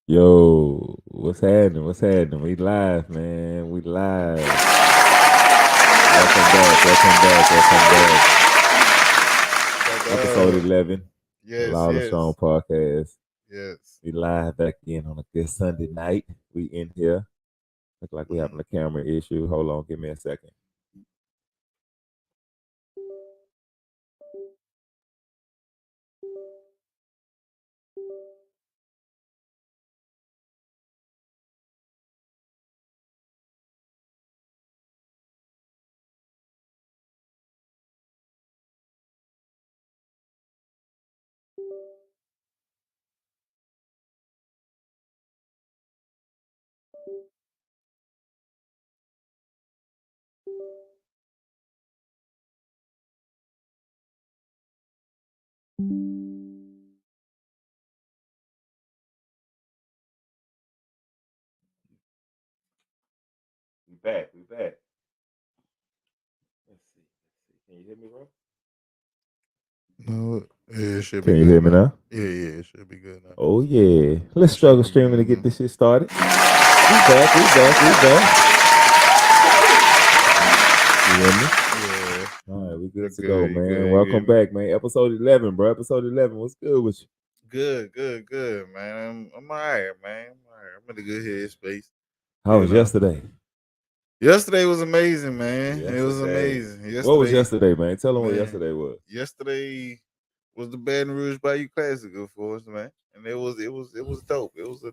Yo, what's happening? What's happening? We live, man. We live. Welcome back. Welcome back. Welcome back. But Episode 11, the yes, Loud and Strong yes, podcast. yes. We live back again on a good Sunday night. We in here. Look like we Mhm. having a camera issue. Hold on, give me a second. We back. We back. Let's see. Let's see. Can you hear me, bro? No, yeah, it should be Can you good hear me now. now? Yeah, it should be good now. Oh yeah. Let's It should struggle be streaming to good get now. this shit started. We back. We back. We back. You hear me? Yeah, All right, we you good to go, good, you man. good. You Welcome get me? back, man. Episode 11, bro. Episode 11. What's good with you? Good, man. I'm alright, man. I'm alright. I'm in a good headspace. How You was know, yesterday? yesterday was amazing, man. It was Yesterday. amazing. What was Yesterday, yesterday, man? Tell them what man. yesterday was. Yesterday was the Baton Rouge Bayou Classic, of course, man. And it was dope. It was a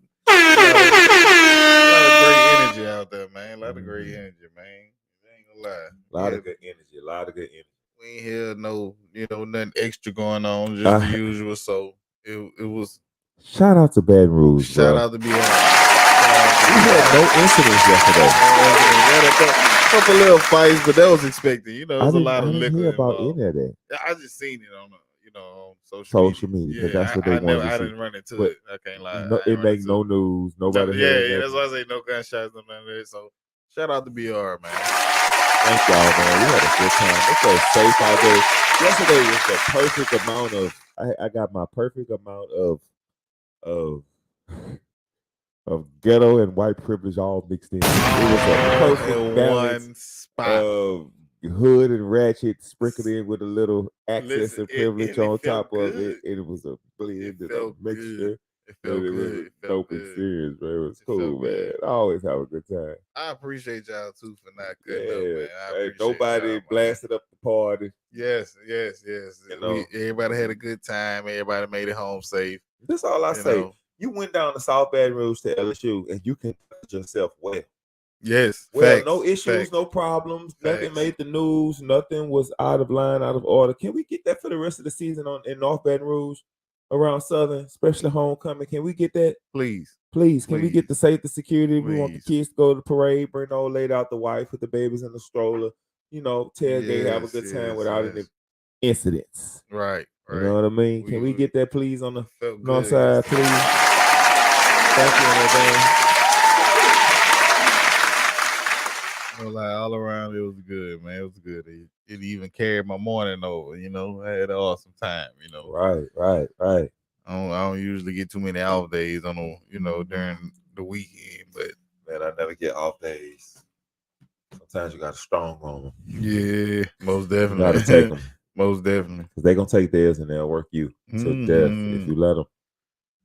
lot of great energy out there, man. A lot of great Mhm. energy, man. I ain't gonna lie. A lot of good energy. A lot of good energy. We ain't hear nothing extra going on, just the Uh, usual. So it was shout out to Baton Rouge, shout bro. out to be on. Shout out to We be had no on. incidents yesterday. We had a couple little fights, but that was expected. There I was a didn't. lot I of didn't hear liquor about involved. any of that. Yeah, I just seen it on social media. Social media, because that's Yeah, what they wanted to I see. didn't run into But it. I can't lie, no, I it ain't run make into no it. news. Nobody Yeah, heard yeah, that's nothing. why I say no gunshots, no none of that. So shout out to BR, man. Thank y'all, man. We had a good time. It felt safe out there. Yesterday was the perfect amount of. I got my perfect amount of of ghetto and white privilege all mixed in. It was a All perfect in balance one spot. of hood and ratchet sprinkled in with a little access Listen, and privilege it on felt top of it. good. It was a It blend and a felt good. mixture. It And felt it was a good. It felt dope good. experience, man. It was It cool, felt man. good. I always have a good time. I appreciate y'all too for not cutting up, Yeah. man. I Hey, appreciate nobody y'all, man. blasted up the party, Yes. you We know. everybody had a good time. Everybody made it home safe. That's all I You say. know. You went down to South Baton Rouge to LSU and you conducted yourself well. Yes, Well, no issues, facts, no problems. Nothing facts. made the news. Nothing was out of line, out of order. Can we get that for the rest of the season on in North Baton Rouge, around Southern, especially homecoming? Can we get that, Please, please? Can we get please, the safety, security? We want the please. kids to go to the parade, bring the old lady out the wife, put the babies in the stroller. Tailgate, have a good time without any Yes. incidents. Right, You know right. what I mean? Can we We get that, please, on the it felt north good side, yesterday. please? Thank you in advance. No lie, all around it was good, man. It was good. It even carried my morning over. I had an awesome time. Right, right, right. I don't usually get too many off days on during the weekend, but Man, I never get off days. Sometimes you got to strong on them. yeah, most You got to take definitely, them most definitely. because they gonna take theirs and they'll work you to death if Hmm. you let them.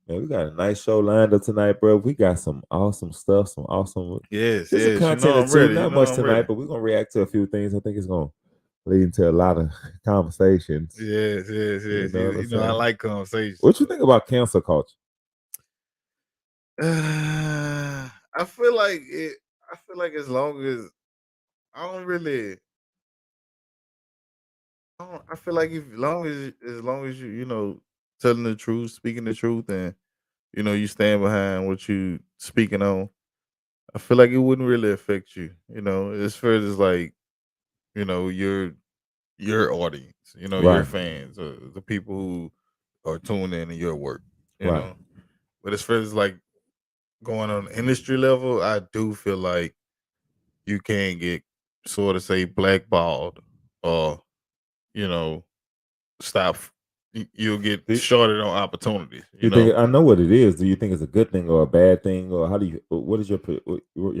Man, we got a nice show lined up tonight, bro. We got some awesome stuff, some awesome. There's a Yes. content or I'm two, ready. not much I'm tonight, ready. but we're gonna react to a few things. I think it's gonna lead into a lot of conversations. You Yes. know what I'm I saying? like conversation. What you think about cancel culture? I feel like it. I feel like as long as I don't really, I feel like if as long as you telling the truth, speaking the truth, and you stand behind what you speaking on, I feel like it wouldn't really affect you. As far as like your audience, your Right, fans, the people who are tuned in to your work. You right, know, but as far as like going on industry level, I do feel like you can get sort of say blackballed or you know stop you'll get Do, shorted on opportunities. You you think know, I know what it is? Do you think it's a good thing or a bad thing, or how do you? What is your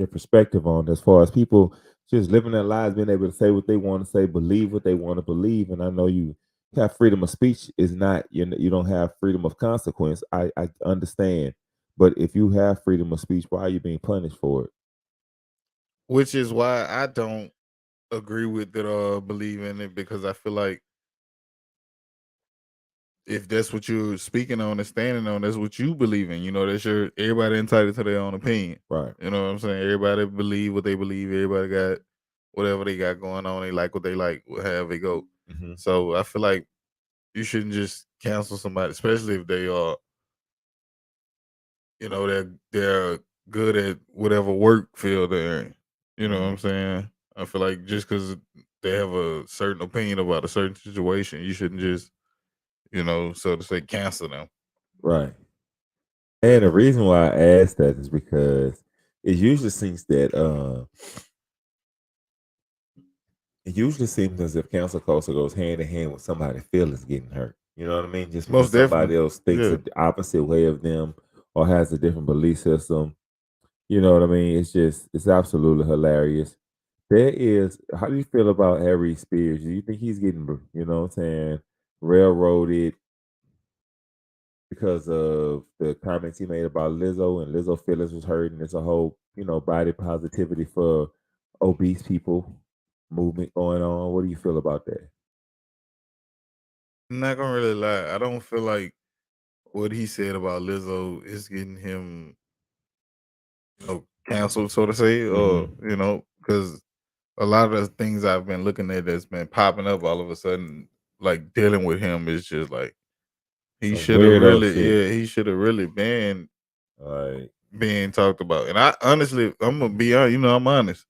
perspective on as far as people just living their lives, being able to say what they want to say, believe what they want to believe? And I know you have freedom of speech is not you don't have freedom of consequence. I understand, but if you have freedom of speech, why are you being punished for it? which is why I don't agree with it or believe in it, because I feel like if that's what you're speaking on and standing on, that's what you believe in. You know, that's your everybody entitled to their own opinion. Right. You know what I'm saying? Everybody believe what they believe. Everybody got whatever they got going on. They like what they like, however they go. Mm-hmm. So I feel like you shouldn't just cancel somebody, especially if they are, you know, they're good at whatever work field they're in. You know what Mm-hmm. I'm saying? I feel like just because they have a certain opinion about a certain situation, you shouldn't just, you know, so to say, cancel them. Right. And the reason why I asked that is because it usually seems that it usually seems as if cancel culture goes hand in hand with somebody's feelings getting hurt. You know what I mean? Just because Most definitely. somebody else thinks Yeah. the opposite way of them or has a different belief system. You know what I mean? It's absolutely hilarious. There is how do you feel about Harry Spears? Do you think he's getting you know what I'm saying, railroaded because of the comments he made about Lizzo and Lizzo feelings was hurt and there's a whole, you know, body positivity for obese people movement going on. What do you feel about that? I'm not gonna really lie. I don't feel like what he said about Lizzo is getting him, you know, canceled, so to say, or Mm-hmm. you know, because a lot of the things I've been looking at that's been popping up all of a sudden, like dealing with him, is just like he Some should have weirdo really, shit. yeah, he should have really been Like, being talked about. And I honestly, I'm gonna be honest, you know, I'm honest.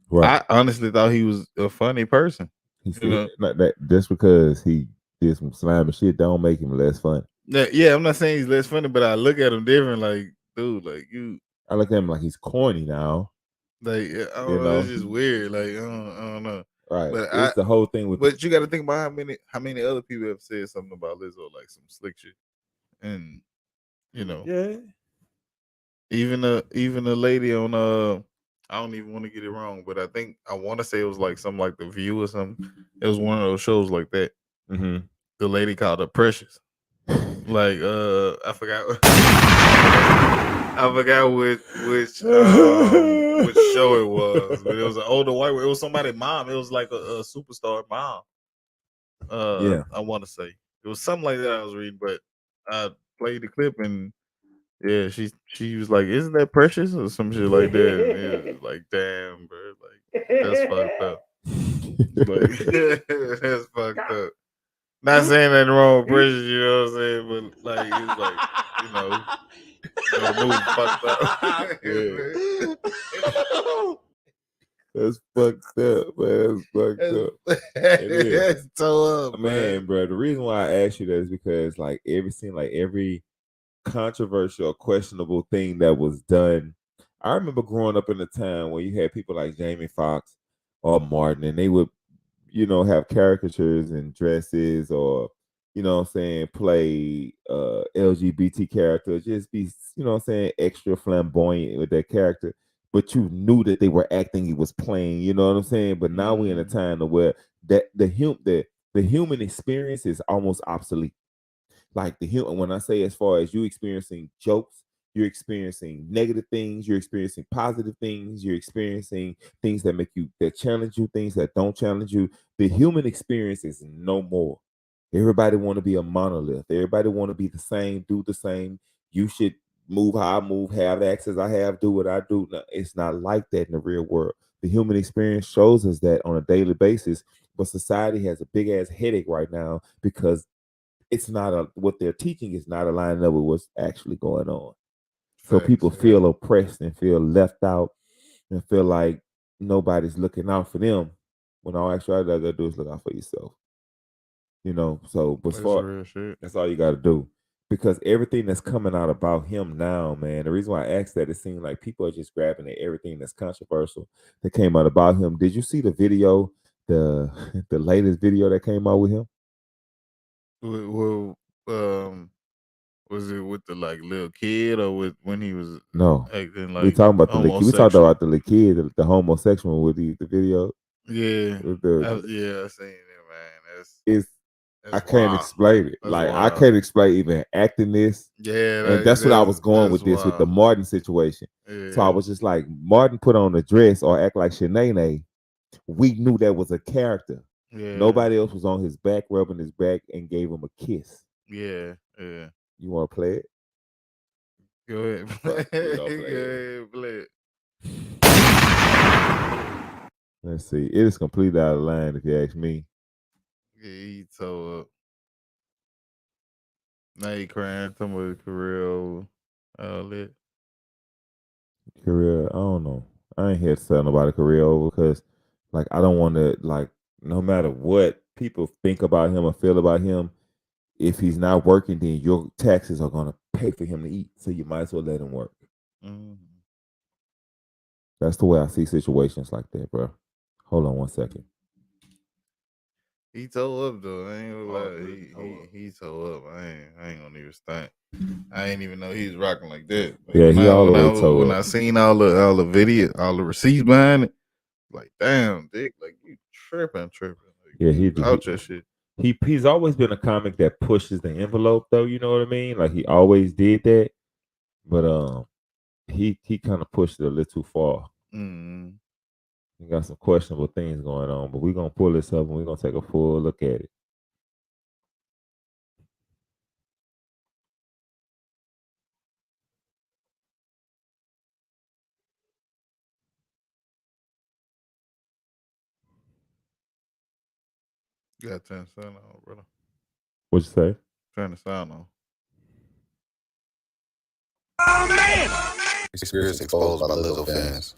right. I honestly thought he was a funny person. He You said know, not that just because he did some slimy shit don't make him less funny. yeah, I'm not saying he's less funny, but I look at him different. Like, dude, like you, I look at him like he's corny now, like I you don't know, it's know. just weird. Like I don't know, Right. but It's the whole thing with the but you got to think about how many other people have said something about Lizzo, like some slick shit, and you know, yeah. even the lady on I don't even want to get it wrong, but I think I want to say it was like something like The View or something. It was one of those shows like that. Mm-hmm. The lady called her Precious. Like I forgot I forgot which show it was, but it was an older white one. It was somebody's mom. It was like a superstar mom. Yeah. I want to say it was something like that I was reading, but I played the clip and yeah, she was like, "Isn't that precious?" or some shit like that. And it was like, "Damn, bro, like that's fucked up." Like that's fucked up. Not saying nothing wrong with precious, you know what I'm saying, but like it's like the movie fucked up. Yeah. That's fucked up, man. That's fucked up. It is. That's toe up, Man, man. bro, the reason why I asked you that is because like every controversial or questionable thing that was done. I remember growing up in a time where you had people like Jamie Foxx or Martin, and they would, you know, have caricatures and dresses or, you know what I'm saying, play LGBT characters, just be, you know what I'm saying, extra flamboyant with their character. But you knew that they were acting, he was playing, you know what I'm saying? But now we're in a time to where that the human experience is almost obsolete. Like the human, when I say as far as you experiencing jokes, you're experiencing negative things, you're experiencing positive things, you're experiencing things that make you that challenge you, things that don't challenge you. The human experience is no more. Everybody want to be a monolith. Everybody want to be the same, do the same. You should move how I move, have access I have, do what I do. No, it's not like that in the real world. The human experience shows us that on a daily basis, but society has a big ass headache right now because it's not a what they're teaching is not aligning up with what's actually going on. So people Facts, yeah. feel oppressed and feel left out and feel like nobody's looking out for them. When all actuality all you gotta do is look out for yourself. You know, so but That's for real shit. that's all you gotta do. Because everything that's coming out about him now, man, the reason why I asked that, it seems like people are just grabbing at everything that's controversial that came out about him. Did you see the video, the the latest video that came out with him? Um, was it with the like little kid or with when he was No, acting we like talking about the little kid. We talked homosexual? about the little kid, the homosexual with the video. Yeah, With yeah, I seen it, man. it's I That's can't wild. explain it. That's Like I wild. can't explain even acting this. Yeah, And that's what I was going that's with this with the wild. Martin situation. So I Yeah, was just like, Martin put on a dress or act like Shanae. We knew that was a character. yeah, Nobody else was on his back, rubbing his back, and gave him a kiss. yeah, yeah. You want to play it? Go ahead, Fuck, we go gonna play it. ahead, play it. Let's see. It is completely out of line if you ask me. Yeah, he tore up. Now he crying, talking about his career over. All that. Career, I don't know. I ain't here to tell nobody career over because, like, I don't want to like. No matter what people think about him or feel about him, if he's not working, then your taxes are gonna pay for him to eat. So you might as well let him work. Mhm. That's the way I see situations like that, bro. Hold on one second. He tore up though. I ain't gonna Oh, lie. really? Hold He tore up. I ain't gonna even stunt. I ain't even know he was rocking like that. Like Yeah, he all the way when tore I up. seen all the video, all the receipts behind it, like damn, dick, like you tripping. Like Yeah, you out your shit. he's always been a comic that pushes the envelope, though. You know what I mean? Like he always did that, but he kind of pushed it a little too far. Mm. He got some questionable things going on, but we're gonna pull this up and we're gonna take a full look at it. You gotta turn the sound on, brother. What you say? Turn the sound on. Experience exposed by Lizzo fans.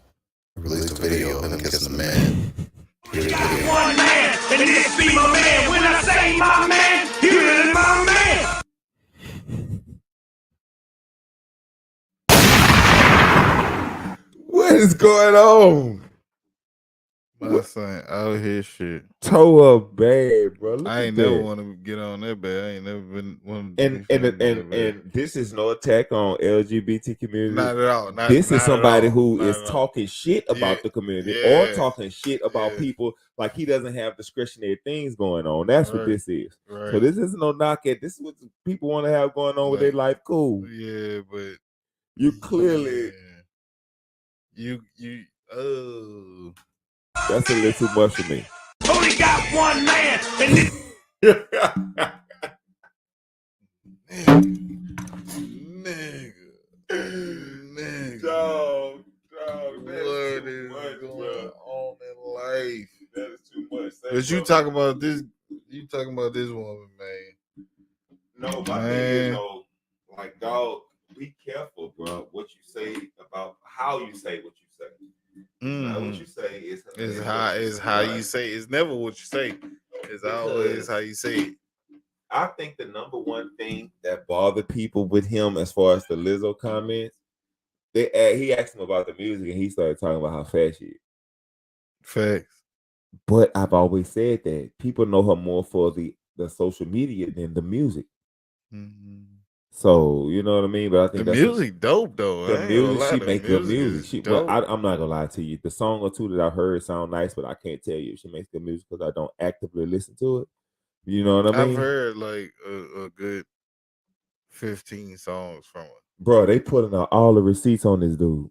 Released a video of him kissing a man. Here's the video. One man, and this be my man. When I say my man, he really my man. What is going on? My son out here shit. Toe up bad, bro. Look I at ain't never that. want to get on that bad. I ain't never been one to be And saying that bad. and this is no attack on LGBT community. Not at all. This is Not at somebody all. who Not is at all. talking shit Yeah, about the community or yeah, talking shit about yeah. people like he doesn't have discretionary things going on. That's what Right, this is. So right. this isn't no knock at this is what people want to have going on with their Like, life. Cool. yeah, but You clearly yeah. you oh that's a little too much for me. Only got one man, and this nigga. Dog, What is going on in life? That is too much. But you talking about this? You talking about this woman, man? No, my thing is though, like dog, be careful, bro. What you say about how you say what you say. Not what you say Is how you say. It's never what you say. It's always how you say it. I think the number one thing that bothered people with him, as far as the Lizzo comments, he asked him about the music and he started talking about how fat she is. Facts. But I've always said that people know her more for the social media than the music. Mm-hmm. So you know what I mean. But I think The that's music dope though. the I ain't gonna music. lie. She The make good music music. is But dope. I'm not gonna lie to you. The song or two that I heard sound nice, but I can't tell you if she makes good music because I don't actively listen to it. You know what I mean? I've heard like a good 15 songs from her. Bro, they putting out all the receipts on this dude.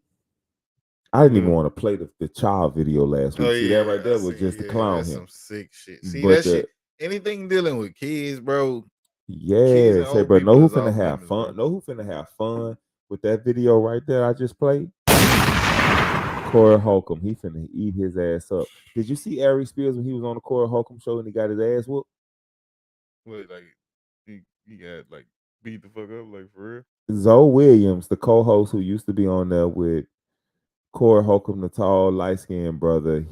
I didn't even Who? want to play the child video last week. Oh See that yeah, right I there was see. just to Yeah, clown that's him. some sick shit. See But that shit. Anything dealing with kids, bro. Kids yeah, and say, old bro, know people who is finna off have limits, fun? bro. Know who finna have fun with that video right there I just played? Corey Holcomb. He finna eat his ass up. Did you see Ari Spears when he was on the Corey Holcomb show and he got his ass whooped? What like he got like beat the fuck up like for real? Zoe Williams, the co-host who used to be on there with Corey Holcomb, the tall, light-skinned brother,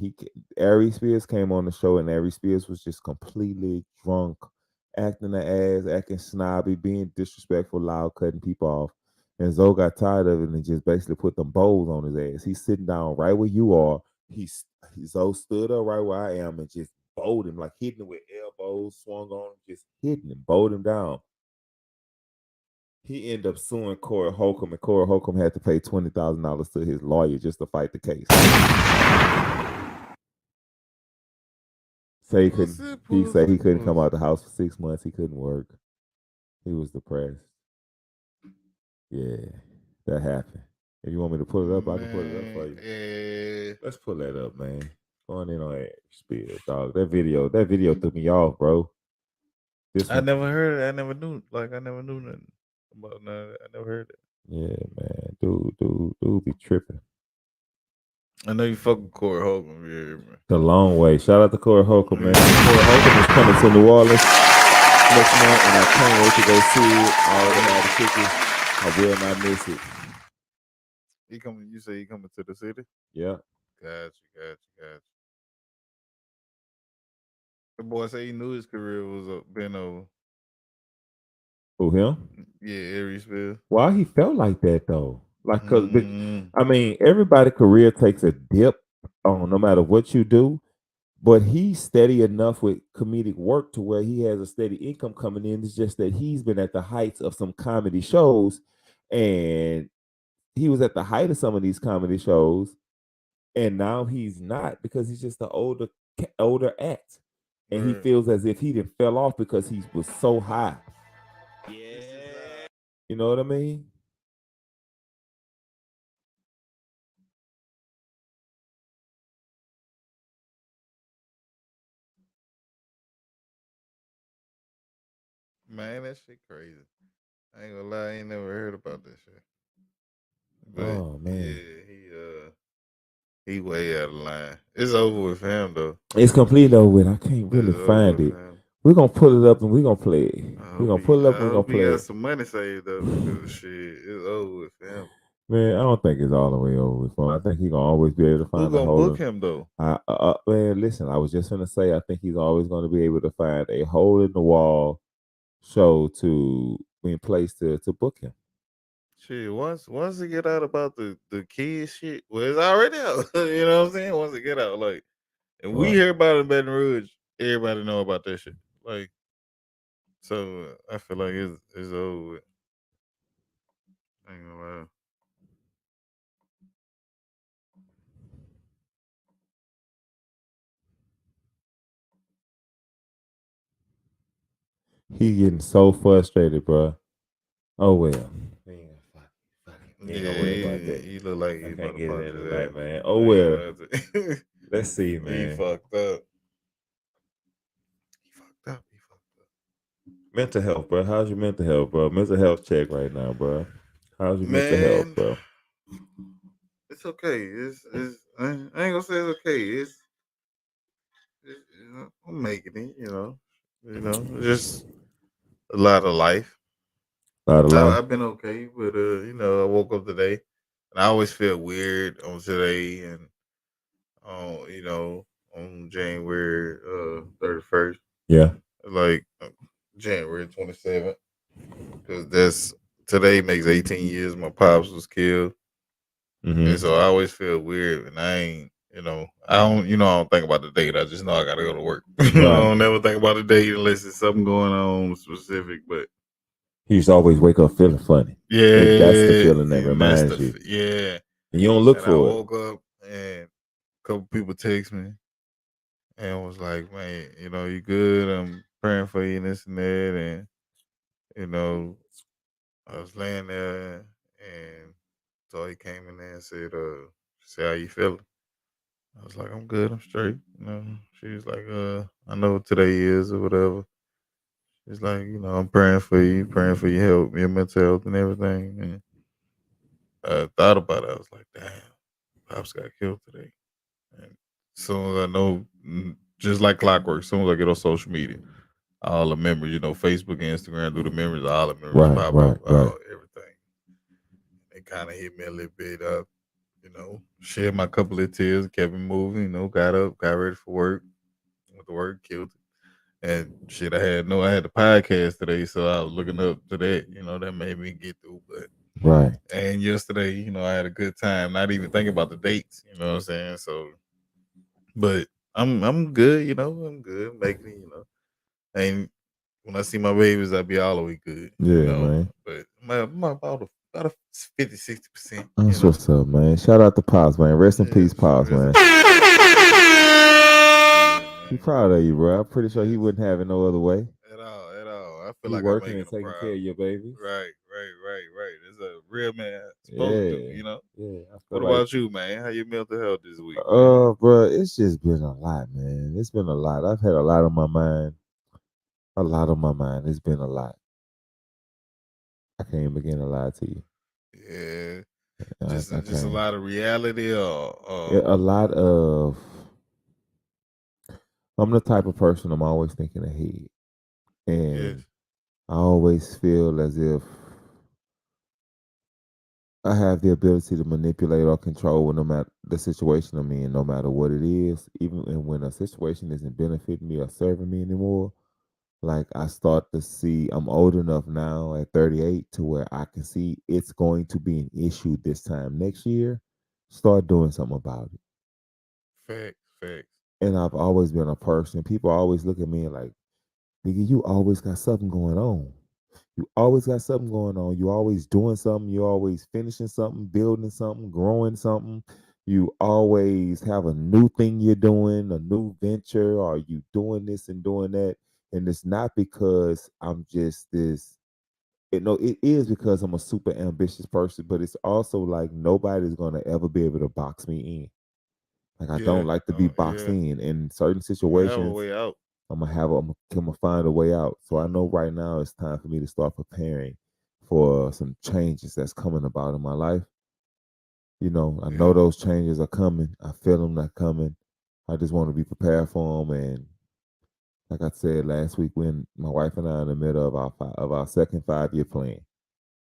Ari Spears came on the show, and Ari Spears was just completely drunk, acting the ass, acting snobby, being disrespectful, loud, cutting people off. And Zoe got tired of it and just basically put them bowls on his ass. He's sitting down right where you are. Zoe stood up right where I am and just bowled him, like hitting him with elbows, swung on him, just hitting him, bowled him down. He ended up suing Corey Holcomb, and Corey Holcomb had to pay $20,000 to his lawyer just to fight the case. Say he said he couldn't come out the house for 6 months. He couldn't work. He was depressed. Yeah, that happened. If you want me to pull it up, I can pull it up for you. Yeah. Let's pull that up, man. Going in on that spill, dog. That video threw me off, bro. I never heard it. I never knew. Like I never knew nothing about none. I never heard it. Yeah, man. Dude be tripping. I know you fucking Corey Holcomb, yeah, man. The long way. Shout out to Corey Holcomb, man. Corey Holcomb is coming to New Orleans next month, and I can't wait to go see it. All the tickets. I will not miss it. He coming? You say he coming to the city? Yeah. Gotcha. The boy say he knew his career was been over. Who, him? Yeah, Ariesville. Why he felt like that though? Like, cause Mm. I mean, everybody's career takes a dip on no matter what you do, but he's steady enough with comedic work to where he has a steady income coming in. It's just that he's been at the heights of some comedy shows, and he was at the height of some of these comedy shows, and now he's not because he's just an older act, and he Right. feels as if he didn't fell off because he was so high. Yeah, you know what I mean? Man, that shit crazy. I ain't gonna lie, I ain't never heard about this shit. But Oh man, yeah, he way out of line. It's over with him though. it's complete over with. I can't really find it. We're gonna pull it up and we're gonna play it. We're gonna pull it up and we're gonna play got it. some money saved up because shit, it's over with him. Man, I don't think it's all the way over with him. I think he's gonna always be able to find Who gonna book him though? Man, listen, I was just gonna say I think he's always gonna be able to find a hole in the wall show to be in place to book him. Shit, once it get out about the kids shit, well, it's already out. You know what I'm saying? Once it get out, like, and we Right. hear about it in Baton Rouge, everybody know about that shit. Like, so I feel like it's over with. I ain't gonna lie. He's getting so frustrated, bro. Oh well. Yeah, he look like he I about can't to get punch it his tonight, ass. man. Oh well. Let's see, He man. fucked up. Mental health, bro. How's your mental health, bro? Mental health check right now, bro. How's your mental Man, health, bro? it's okay. It's I ain't gonna say it's okay. It's you know, I'm making it. You know, just a lot of life. I've been okay, but you know, I woke up today, and I always feel weird on today, and you know, on January 31st. Yeah. Like January 27th, because today makes 18 years my pops was killed. And so I always feel weird, and I ain't, I don't think about the date. I just know I gotta go to work. I don't never think about the date unless it's something going on specific. But he used to always wake up feeling funny. yeah, that's the feeling that reminds you. Yeah, and you don't look and for I it. woke up and a couple people text me and was like, "Man, you good? I'm praying for you and this and that." And I was laying there, and so he came in there and said, "Say how you feeling?" I was like, "I'm good. I'm straight." She was like, "I know what today is or whatever." She's like, "I'm praying for you, praying for your health, your mental health, and everything." And I thought about it. I was like, "Damn, Pops got killed today." And as soon as I know, just like clockwork, as soon as I get on social media, all the memories, Facebook and Instagram do the memories, all the memories pop up, everything. It kind of hit me a little bit up. Shed my couple of tears, kept it moving, got up, got ready for work, went to work, killed it. And shit, I had the podcast today, so I was looking up to that, that made me get through. But and yesterday, I had a good time, not even thinking about the dates, you know what I'm saying? So but I'm good, I'm good, making it, and when I see my babies, I be all the way good. Yeah, You know, man. but my about a 50-60%. That's You know, what's up, man. Shout out to Pops, man. Rest in peace, Pops, rest in man. peace. Yeah, He man. proud of you, bro. I'm pretty sure he Yes. wouldn't have it no other way. At all. I feel You like I'm working making and him taking proud. care of your babies. Right. It's a real man supposed to do, Yeah. you know. Yeah. I feel What like about you, man? How your mental health this week, man? bro, it's just been a lot, man. It's been a lot. I've had a lot on my mind. A lot on my mind. It's been a lot. I can't begin to lie to you. Yeah. I Just a can't. lot of reality Yeah, a lot of. I'm the type of person I'm always thinking ahead, yes. and I always feel as if I have the ability to manipulate or control no matter the situation I'm in, no matter what it is. Even when a situation isn't benefiting me or serving me anymore, like I start to see I'm old enough now at 38 to where I can see it's going to be an issue this time next year. Start doing something about it. Facts. And I've always been a person. People always look at me like, nigga, you always got something going on. You always got something going on. You always doing something. You always finishing something, building something, growing something. You always have a new thing you're doing, a new venture, or you doing this and doing that. And it's not because I'm just this. It is because I'm a super ambitious person, but it's also like nobody's gonna ever be able to box me in. Like I Yeah. don't like to be boxed Yeah. in certain You gonna have a situations. way out. I'm gonna find a way out. So I know Mhm. right now it's time for me to start preparing for some changes that's coming about in my life. I know Yeah. those changes are coming. I feel them not coming. I just want to be prepared for them. And like I said last week, when my wife and I are in the middle of our second 5 year plan,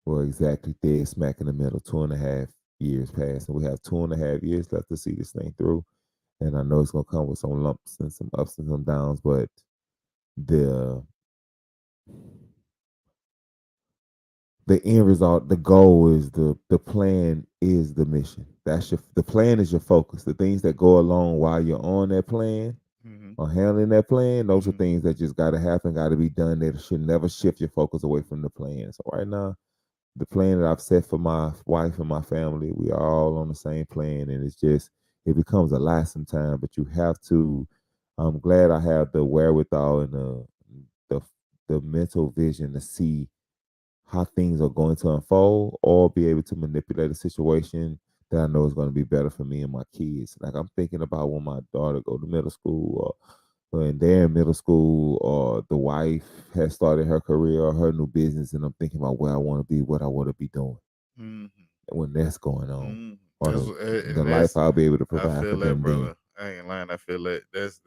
we're exactly dead smack in the middle. 2.5 years passed, and we have 2.5 years left to see this thing through. And I know it's gonna come with some lumps and some ups and some downs, but the the end result, the goal is the plan is the mission. The plan is your focus. The things that go along while you're on that plan Mhm. or handling that plan, those are Mhm. things that just gotta happen, gotta be done. That should never shift your focus away from the plan. So right now, the plan that I've set for my wife and my family, we are all on the same plan, and it becomes a lot sometimes. But you have to. I'm glad I have the wherewithal and the the mental vision to see how things are going to unfold or be able to manipulate a situation that I know is going to be better for me and my kids. Like I'm thinking about when my daughter go to middle school or when they're in middle school or the wife has started her career or her new business and I'm thinking about where I want to be, what I want to be doing Mhm. when that's going on Mhm. or the And life that's I'll be able to I provide for feel that, them then. brother. I ain't lying. I feel that. That's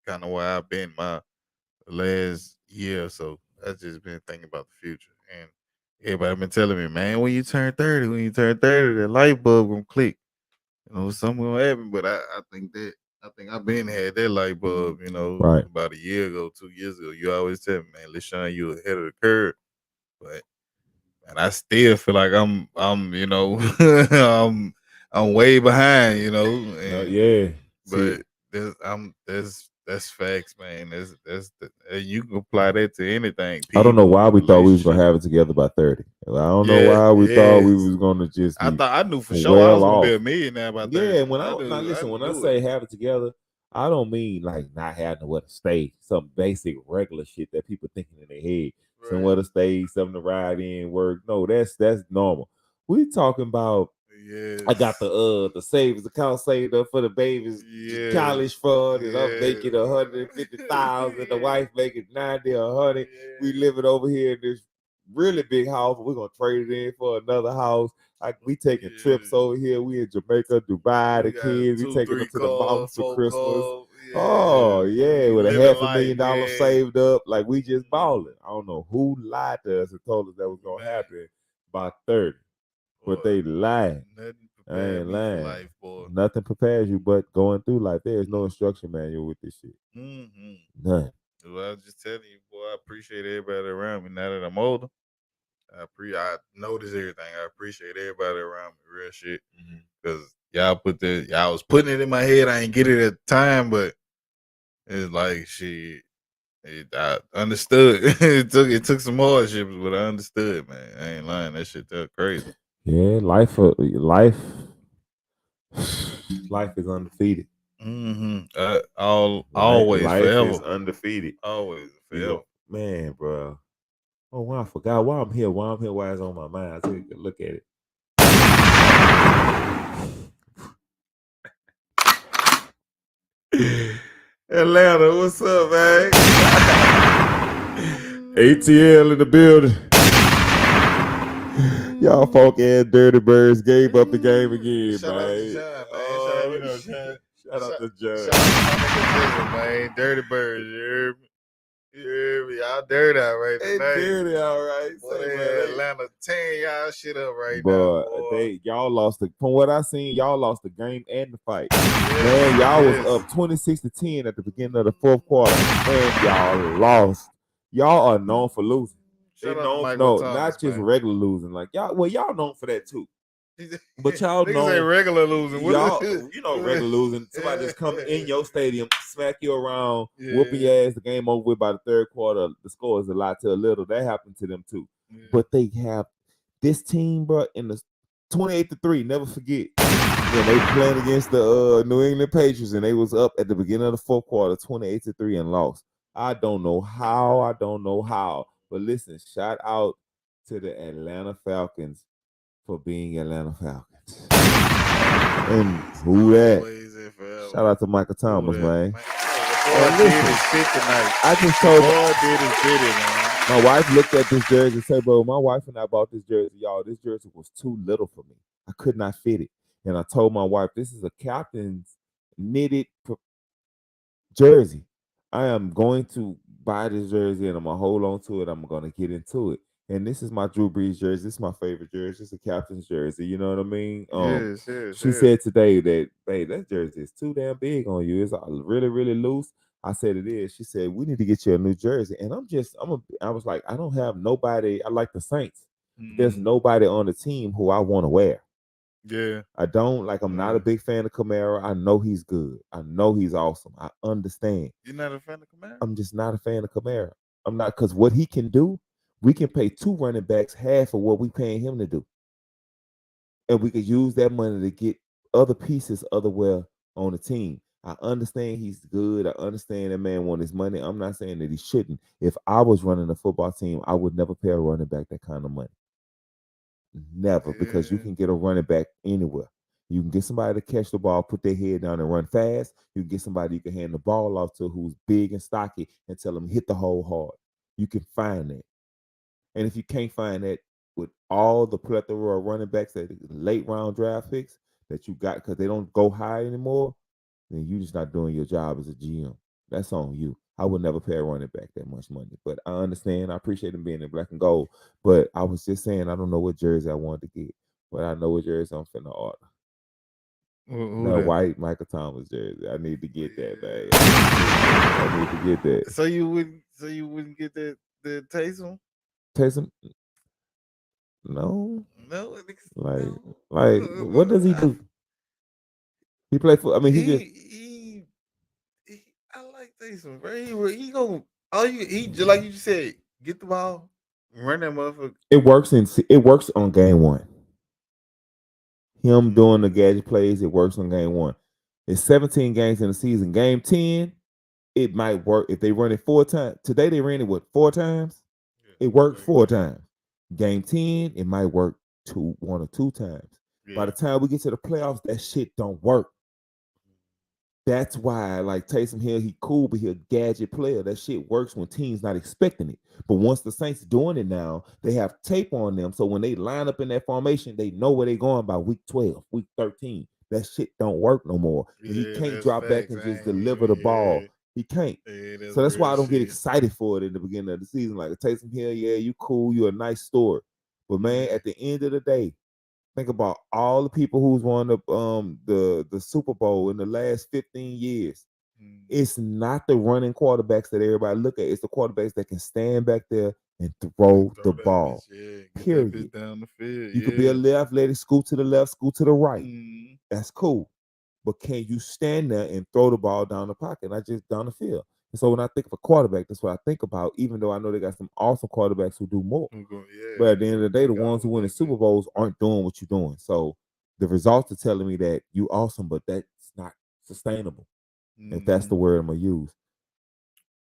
kind of where I've been my last year or so. I just been thinking about the future, and everybody been telling me, man, when you turn 30, the light bulb gonna click. Something gonna happen. But I think I've been had that light bulb. Right. About a year ago, 2 years ago. You always tell me, man, LaShawn, you ahead of the curve, but and I still feel like I'm I'm way behind, No, and yeah. See, but that's facts, man. And you can apply that to anything, I don't know people, why we thought we was gonna relationship. have it together by 30. I don't know Yeah, why we thought we yes. was gonna just I be thought I knew for sure I well was gonna be off. a millionaire by Yeah, 30. and when I now knew I listen, when I knew it. say have it together, I don't mean like not having to what to stay, some basic regular shit that people thinking in their head. Right. Somewhere to stay, something to ride in, work. No, that's normal. We talking about I got Yes. the savings account saved up for the baby's Yes. college fund, and I'm Yes. making 150,000. The Yeah. wife making 90 or 100. We Yeah. living over here in this really big house. We're gonna trade it in for another house. We taking trips Yeah. over here. We in Jamaica, Dubai. The We got kids, we two, taking them three to the cars, mountains for 4 cars. Christmas. Yeah. Oh yeah, We with a living half a life, million dollars yeah. saved up, like we just Mhm. balling. I don't know who lied to us and told us that was gonna Man, happen by 30, but boy, they lied. nothing I prepared ain't me for lying. life, boy. Nothing prepares you but going through life. There is no instruction manual with this shit. Mm-hmm. None. Well, I was just telling you, boy, I appreciate everybody around me now that I'm older. I notice everything. I appreciate everybody around me, real shit. Because y'all was putting it in my head. I ain't get it at the time, but it's like shit. I understood. it took some hardships, but I understood, man. I ain't lying. That shit felt crazy. Yeah, life is undefeated. Always, Life forever. is undefeated. Always, You forever. know, man, bro. Oh, wow, I forgot why I'm here. Why it's on my mind. I take a look at it. Atlanta, what's up, man? ATL in the building. Y'all folk and Dirty Birds gave up the game again, Shout out to John, man. Shout out to John. Shout out to my nigga Jizzle, man. Dirty Birds, you heard me? You heard me? Y'all dirty out right They tonight. dirty, all right. Boy, they in Atlanta tearing y'all shit up right But now, boy. y'all lost from what I seen, y'all lost the game and the fight. Man, y'all was up 26-10 at the beginning of the fourth quarter, and y'all lost. Y'all are known for losing. Shout out to Michael Thomas, not just man. regular losing. Like y'all known for that too. But y'all Niggas know ain't regular losing. Y'all, regular losing. Somebody just come in your stadium, smack you around, whooping your ass. The game over with by the third quarter. The score is a lot to a little. That happened to them too. Yeah. But they have this team, bro, in the 28-3. Never forget when they playing against the New England Patriots, and they was up at the beginning of the fourth quarter, 28-3, and lost. I don't know how. But listen, shout out to the Atlanta Falcons for being Atlanta Falcons. And who that? Shout out to Michael Thomas, man. I just told man. My wife looked at this jersey and said, bro, my wife and I bought this jersey, y'all. This jersey was too little for me. I could not fit it. And I told my wife, this is a captain's knitted jersey. I am going to buy this jersey and I'm going to hold on to it. I'm going to get into it. And this is my Drew Brees jersey. This is my favorite jersey. It's a captain's jersey. You know what I mean? She said today that, babe, that jersey is too damn big on you. It's really, really loose. I said it is. She said, we need to get you a new jersey. And I was like, I don't have nobody. I like the Saints. There's nobody on the team who I want to wear. Yeah. I don't like. I'm not a big fan of Kamara. I know he's good. I know he's awesome. I understand. You're not a fan of Kamara? I'm just not a fan of Kamara. I'm not, because what he can do, we can pay 2 running backs half of what we paying him to do. And we could use that money to get other pieces otherwhere on the team. I understand he's good. I understand that man want his money. I'm not saying that he shouldn't. If I was running a football team, I would never pay a running back that kind of money. Never, because you can get a running back anywhere. You can get somebody to catch the ball, put their head down and run fast. You can get somebody you can hand the ball off to who's big and stocky and tell them hit the hole hard. You can find that. And if you can't find that with all the plethora of running backs that late round draft picks that you got because they don't go high anymore, then you're just not doing your job as a GM. That's on you. I would never pay a running back that much money. But I understand. I appreciate him being in black and gold. But I was just saying, I don't know what jersey I wanted to get. But I know what jersey I'm finna order. The white Michael Thomas jersey. I need to get that, man. I need to get that. So you wouldn't get that the Taysom? Taysom? No. No. Like what does he do? He play for. I mean, he I like Taysom, bro. He go. He just like you just said, get the ball, run that motherfucker. It works on game 1. Him doing the gadget plays, it works on game 1. It's 17 games in the season. Game 10, it might work if they run it 4 times. Today they ran it 4 times. It worked 4 times. Game 10, it might work 1 or 2 times. Yeah. By the time we get to the playoffs, that shit don't work. That's why, like Taysom Hill, he cool, but he a gadget player. That shit works when teams not expecting it. But once the Saints doing it now, they have tape on them. So when they line up in that formation, they know where they going by week 12, week 13. That shit don't work no more. Yeah, he can't drop back and just deliver the ball. He can't. Yeah, so that's why I don't get excited for it in the beginning of the season. Like Taysom Hill, yeah, you cool, you a nice story. But man, at the end of the day, think about all the people who's won the Super Bowl in the last 15 years. It's not the running quarterbacks that everybody look at. It's the quarterbacks that can stand back there and throw the ball. Period. Down the field. You could be a left, let it scoot to the left, scoot to the right. That's cool. But can you stand there and throw the ball down the pocket, not just down the field? And so when I think of a quarterback, that's what I think about, even though I know they got some awesome quarterbacks who do more. But at the end of the day, the ones who win the Super Bowls aren't doing what you're doing. So the results are telling me that you awesome, but that's not sustainable. If that's the word I'm gonna use.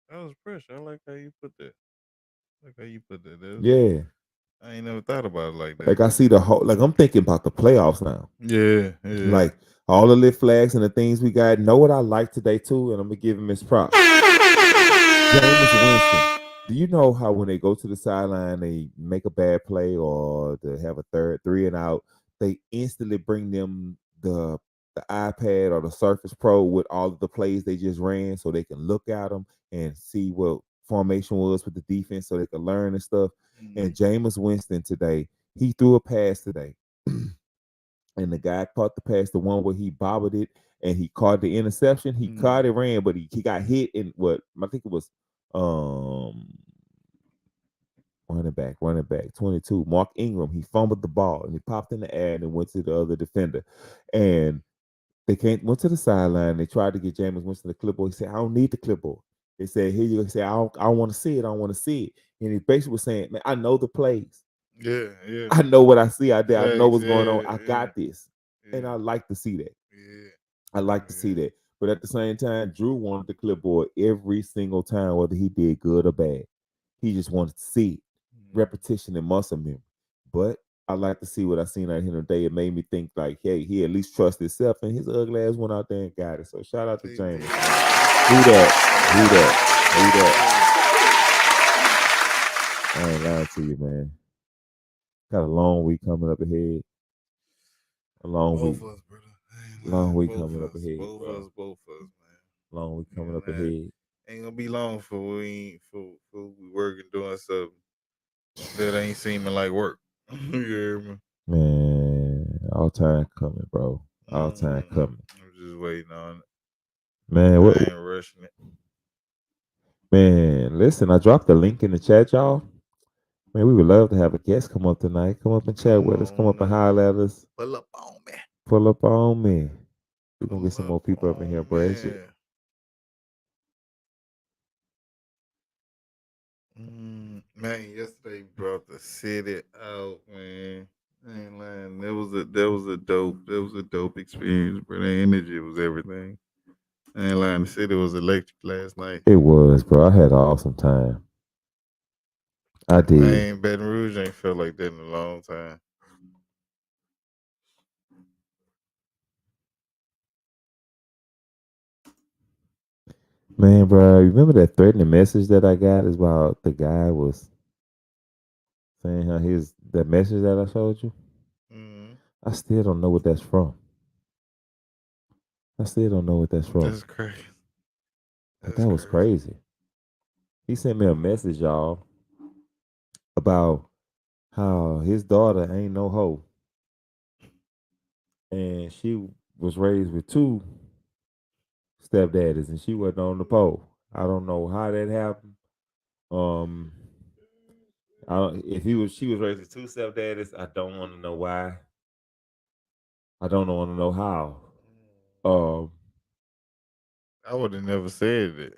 That was fresh. I like how you put that. Yeah. I ain't never thought about it like that. Like I see the whole, like I'm thinking about the playoffs now. Yeah. Like all the lit flags and the things we got. Know what I like today too, and I'm gonna give him his props. Jameis Winston. Do you know how when they go to the sideline, they make a bad play or they have a third 3 and out, they instantly bring them the iPad or the Surface Pro with all of the plays they just ran, so they can look at them and see what formation was with the defense, so they can learn and stuff. And Jameis Winston today, he threw a pass today. And the guy caught the pass, the one where he bobbled it and he caught the interception. He caught it, ran, but he got hit in what I think it was running back, 22. Mark Ingram. He fumbled the ball and he popped in the air and it went to the other defender. And they went to the sideline. They tried to get Jameis Winston the clipboard. He said, I don't need the clipboard. They said, here you go. He said, I want to see it. I want to see it. And he basically was saying, man, I know the plays. Yeah. I know what I see out there. I know what's going on. Yeah, I got this. yeah. And I like to see that. Yeah. I like to see that. But at the same time, Drew wanted the clipboard every single time, whether he did good or bad. He just wanted to see it. Repetition and muscle memory. But I like to see what I seen out here today. It made me think like, hey, he at least trusts himself, and his ugly ass went out there and got it. So shout out to James. Who that? I ain't lying to you, man. Got a long week coming up ahead. A long week. Both of us, brother. Long week coming up ahead. Both of us, man. Long week coming up ahead. Ain't gonna be long for we working doing something that ain't seeming like work. Yeah, man. All time coming, bro. All time coming. I'm just waiting on it. Man, I ain't rushing it. Man, listen, I dropped the link in the chat, y'all. Man, we would love to have a guest come up tonight. Come up and chat with us. Come up and holler at us. Pull up on me. Pull up on me. We're gonna get some more people up in here, bro. Man, yesterday brought the city out, man. I ain't lying. That was a dope experience, bro. The energy was everything. I ain't lying. The city was electric last night. It was, bro. I had an awesome time. I did. Man, Baton Rouge ain't felt like that in a long time. Man, bro, remember that threatening message that I got is about the guy was saying how that message that I showed you? I still don't know what that's from. That's crazy. That was crazy. He sent me a message, y'all, about how his daughter ain't no hoe. And she was raised with 2 stepdaddies and she wasn't on the pole. I don't know how that happened. She was raised with 2 stepdaddies, I don't want to know why. I don't want to know how. I would have never said it.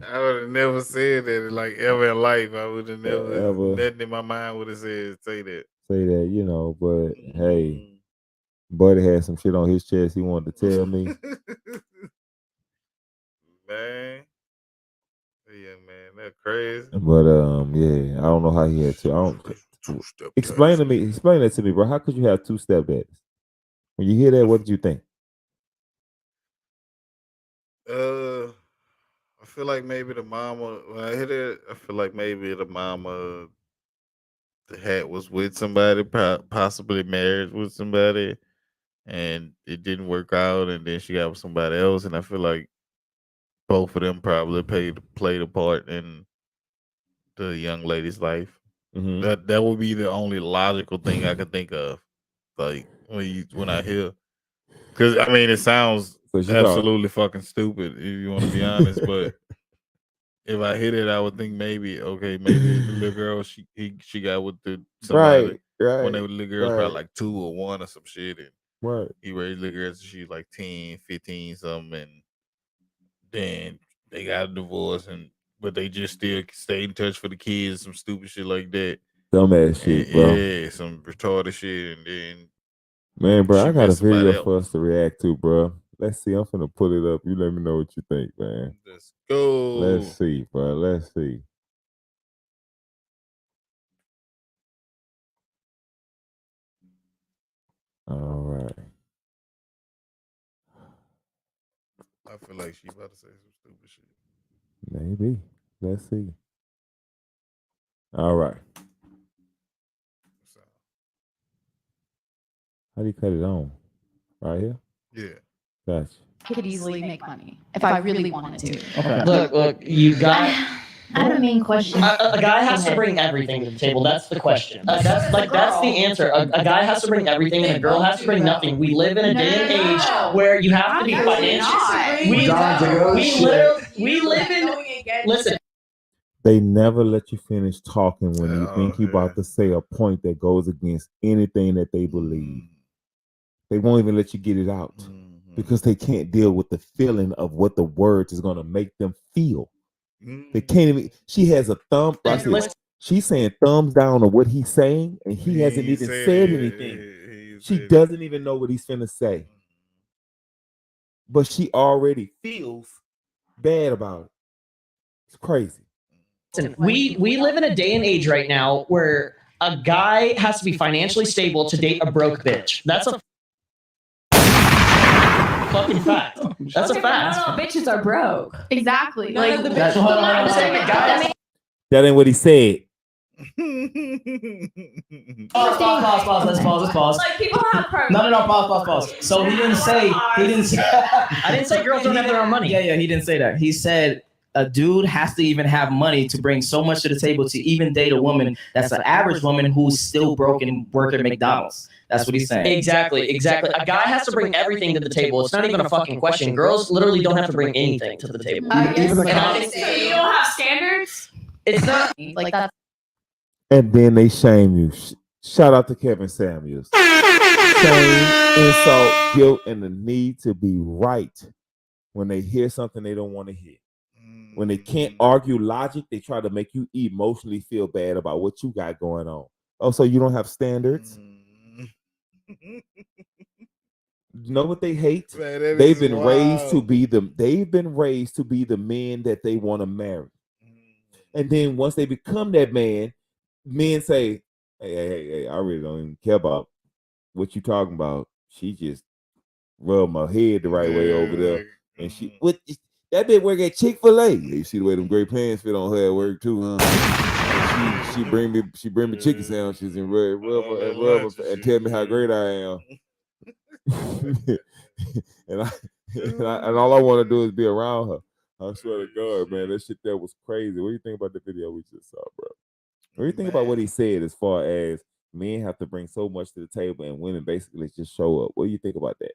I would have never said that like ever in life. I would have never nothing in my mind would have said say that. Say that, but hey, Buddy had some shit on his chest he wanted to tell me. Man. Yeah, man, that's crazy. But yeah, I don't know how he had to. Explain that to me, bro. How could you have 2 stepdads? When you hear that, what did you think? I feel like maybe the mama. When I hear it, I feel like maybe the mama, the hat was with somebody, possibly married with somebody, and it didn't work out, and then she got with somebody else, and I feel like both of them probably played a part in the young lady's life. Mm-hmm. That would be the only logical thing I could think of. Like when I hear, because I mean it sounds absolutely fucking stupid if you want to be honest, but if I hit it, I would think maybe the little girl she got with somebody when they were little girls probably like 2 or 1 or some shit, and he raised little girls she like 10, 15 something, and then they got a divorce but they just still stay in touch for the kids, some stupid shit like that. Dumbass shit, bro. Yeah, some retarded shit, and then Man, bro, she I got a met somebody video else. for us to react to, bro. Let's see. I'm finna pull it up. You let me know what you think, man. Let's go. Let's see, bro. Let's see. All right. I feel like she about to say some stupid shit. Maybe. Let's see. All right. So, How do you cut it on? Right here? yeah. Gotcha. Could easily make money if I really wanted to. Okay. Look, you got. I have a main question. A guy has to bring everything to the table. That's the question. That's the answer. A guy has to bring everything, and a girl has to bring nothing. We live in a day and age where you have to be financially. We live in. Listen. They never let you finish talking when you Oh, think you're about to say a point that goes against anything that they believe. They won't even let you get it out because they can't deal with the feeling of what the words is going to make them feel. They can't even. She has a thumb. She's saying thumbs down on what he's saying, and he hasn't even said anything. She doesn't even know what he's finna say, but she already feels bad about it. It's crazy. Listen, we live in a day and age right now where a guy has to be financially stable to date a broke bitch. That's a fucking fact. That's a fact. Not all bitches are broke. Exactly. Like the That's- bitches. hold on, hold on, hold on. Guys. That ain't what he said. Pause. Let's pause. Like people have pros. No, pause. So he didn't say. I didn't say girls don't have their own money. Yeah, he didn't say that. He said a dude has to even have money to bring so much to the table to even date a woman that's an average woman who's still broke and work at McDonald's. That's what he's saying. Exactly. A guy has to bring everything to the table. It's not even a fucking question. Girls literally don't have to bring anything to the table. Even the you don't have standards. It's not. Like that's. And then they shame you. Shout out to Kevin Samuels. Shame, insult, guilt, and the need to be right when they hear something they don't want to hear. When they can't argue logic, they try to make you emotionally feel bad about what you got going on. Oh, so you don't have standards? You know what they hate? Man, They've been raised to be them. They've been raised to be the men that they want to marry. And then once they become that man, men say, hey, I really don't even care about what you talking about. She just rubbed my head the right way over there. And she that bitch work at Chick-fil-A. You see the way them great pants fit on her at work too, huh? And she bring me chicken sandwiches and rub and tell me how great I am. and all I want to do is be around her. I swear to God, man, that shit that was crazy. What do you think about the video we just saw, bro? What do you think about what he said as far as men have to bring so much to the table and women basically just show up? What do you think about that?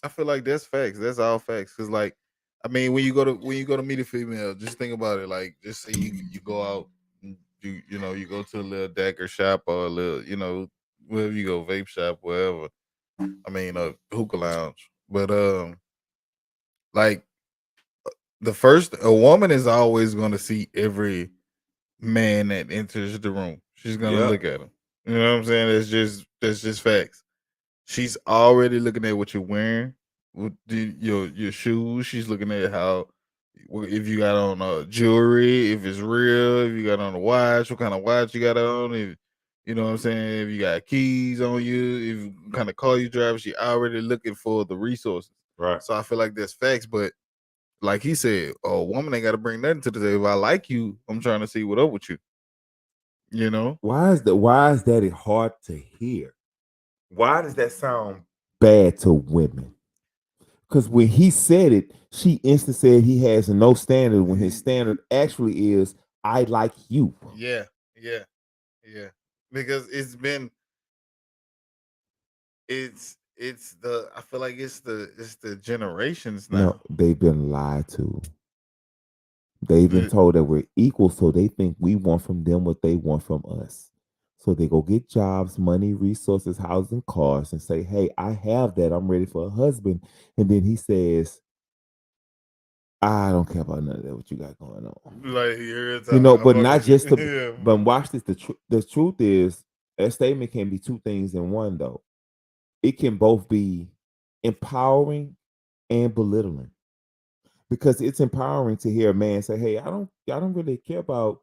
I feel like that's facts. That's all facts. Cause like, I mean, when you go to meet a female, just think about it. Like, just say you go out, and you go to a little decker shop or a little, wherever you go, vape shop, wherever. I mean, a hookah lounge. But like a woman is always going to see every man that enters the room. She's gonna look at him. You know what I'm saying? That's just facts. She's already looking at what you're wearing, with your shoes. She's looking at if you got on jewelry, if it's real, if you got on a watch, what kind of watch you got on, if you know what I'm saying, if you got keys on you, if what kind of car you drive. She already looking for the resources. Right. So I feel like that's facts, but like he said, a woman ain't got to bring nothing to the table. If I like you, I'm trying to see what up with you. You know? Why is that hard to hear? Why does that sound bad to women? Because when he said it, she instantly said he has no standard when his standard actually is, I like you. Yeah. Because I feel like it's the generations now. No, they've been lied to. They've been told that we're equal, so they think we want from them what they want from us. So they go get jobs, money, resources, housing, cars, and say, hey, I have that. I'm ready for a husband. And then he says, I don't care about none of that. What you got going on? Like here, You know, but I'm not fucking just with the. you. Yeah. But watch this. The truth is, that statement can be two things in one. Though it can both be empowering and belittling, because it's empowering to hear a man say, "Hey, I don't really care about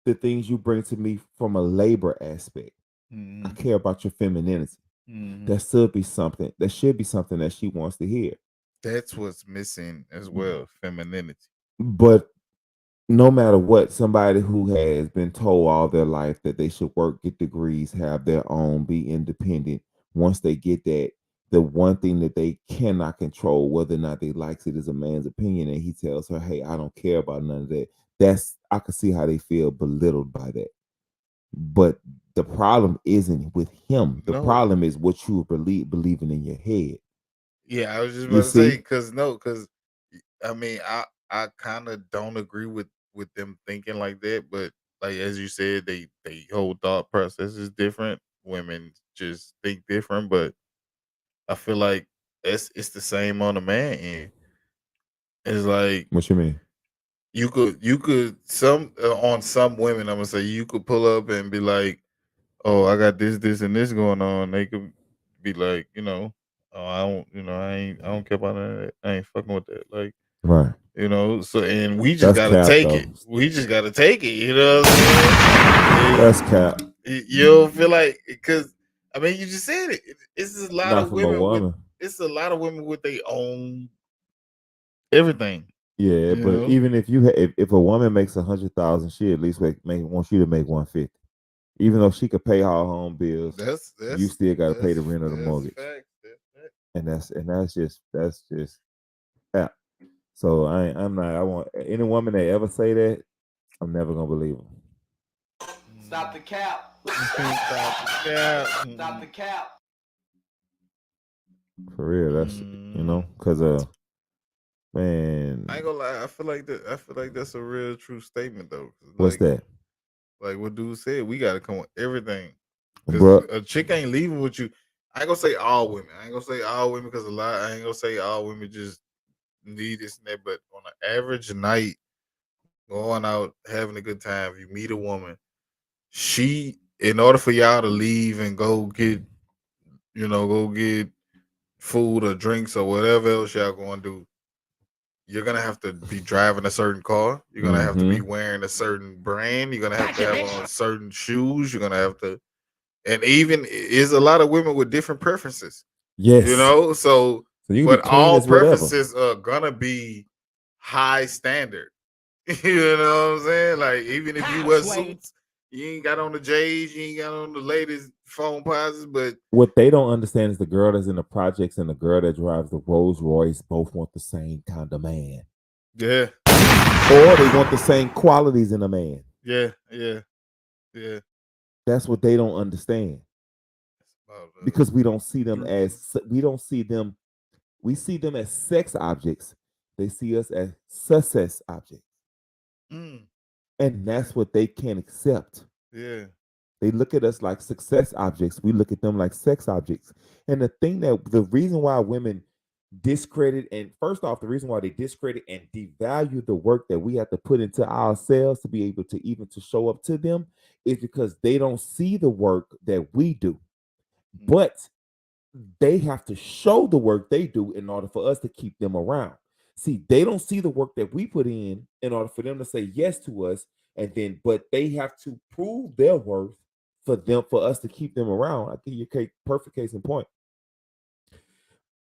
the things you bring to me from a labor aspect. I Mhm. care about your femininity." Mhm. That should be something. That should be something that she wants to hear. That's what's missing as well, femininity. But no matter what, somebody who has been told all their life that they should work, get degrees, have their own, be independent, once they get that, the one thing that they cannot control whether or not they likes it is a man's opinion, and he tells her, "Hey, I don't care about none of that." That's I can see how they feel belittled by that. But the problem isn't with him. The No. problem is what you believing in your head. Yeah, I was just You about to say see? because I mean I kind of don't agree with them thinking like that, but like as you said, they whole thought process is different. Women just think different, but I feel like it's the same on the man end. It's like What you mean? you could some on some women, I'm gonna say you could pull up and be like, oh, I got this and this going on. They could be like, oh, I don't, I don't care about none of that. I ain't fucking with that. Like, Right. so and we just That's gotta cap, take though. it. We just gotta take it. You know what I'm saying? That's cap. You don't feel like because I mean you just said it. It's a lot Not of from a women with woman. it's a lot of women with their own everything. Yeah, You but know? even if if a woman makes 100,000, she at least wants you to make 150. Even though she could pay her own bills, That's you still got to pay the rent or the that's mortgage, fact. That's fact. and that's just yeah. So I'm not. I want any woman that ever say that, I'm never gonna believe them. Stop the cap. Stop the cap. Stop the cap. For real, that's because man, I ain't gonna lie. I feel like that's a real true statement though. what's that, Like what dude said, we got to come with everything because bro? a chick ain't leaving with you. I ain't gonna say all women. I ain't gonna say all women because a lot. I ain't gonna say all women just need this and that. But on an average night, going out having a good time, if you meet a woman, she in order for y'all to leave and go get food or drinks or whatever else y'all going to do, you're gonna have to be driving a certain car. You're gonna have to be wearing a certain brand. You're gonna have to have on certain shoes. You're gonna have to, and even is a lot of women with different preferences. Yes. So you can but be clean all as whatever. preferences are gonna be high standard. You know what I'm saying? Like even if you wear suits, you ain't got on the J's, you ain't got on the latest phone posits, but What they don't understand is the girl that's in the projects and the girl that drives the Rolls Royce both want the same kind of man. yeah, Or they want the same qualities in a man. yeah. That's what they don't understand. Because we don't see them we see them as sex objects. They see us as success objects. And that's what they can't accept. Yeah. They look at us like success objects. We look at them like sex objects. And the reason why women discredit, and first off, the reason why they discredit and devalue the work that we have to put into ourselves to be able to even to show up to them is because they don't see the work that we do. But they have to show the work they do in order for us to keep them around. See, they don't see the work that we put in order for them to say yes to us, but they have to prove their worth for us to keep them around. I give you a perfect case in point.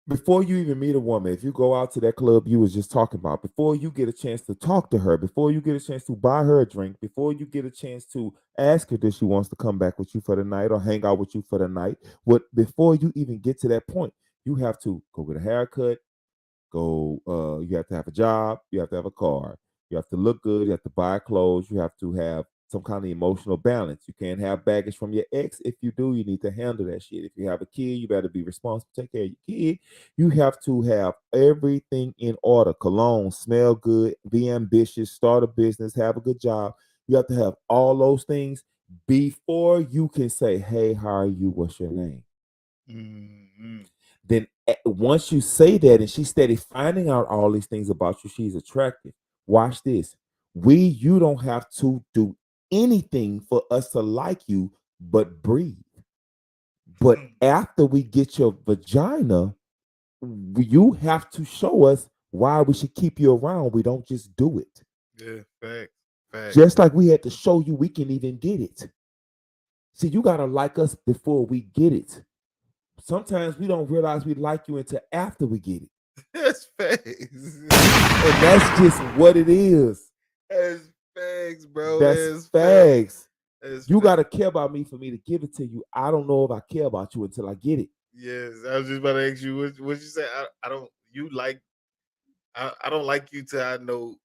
Before you even meet a woman, if you go out to that club you was just talking about, before you get a chance to talk to her, before you get a chance to buy her a drink, before you get a chance to ask her if she wants to come back with you for the night or hang out with you for the night, before you even get to that point, you have to go get a haircut, you have to have a job, you have to have a car, you have to look good, you have to buy clothes, you have to have some kind of emotional balance. You can't have baggage from your ex. If you do, you need to handle that shit. If you have a kid, you better be responsible, take care of your kid. You have to have everything in order. Cologne, smell good, be ambitious, start a business, have a good job. You have to have all those things before you can say, "Hey, how are you? What's your name?" Then once you say that and she's steady finding out all these things about you, she's attractive. Watch this. You don't have to do anything for us to like you but breathe. But after we get your vagina, you have to show us why we should keep you around. We don't just do it. Yeah, fact. Just like we had to show you we can even get it. See, you gotta like us before we get it. Sometimes we don't realize we like you until after we get it. That's facts. And that's just what it is. That's facts, bro. That's facts. That's You facts. gotta care about me for me to give it to you. I don't know if I care about you until I get it. Yes, I was just about to ask you what you say. I don't. You like. I don't like you till I know.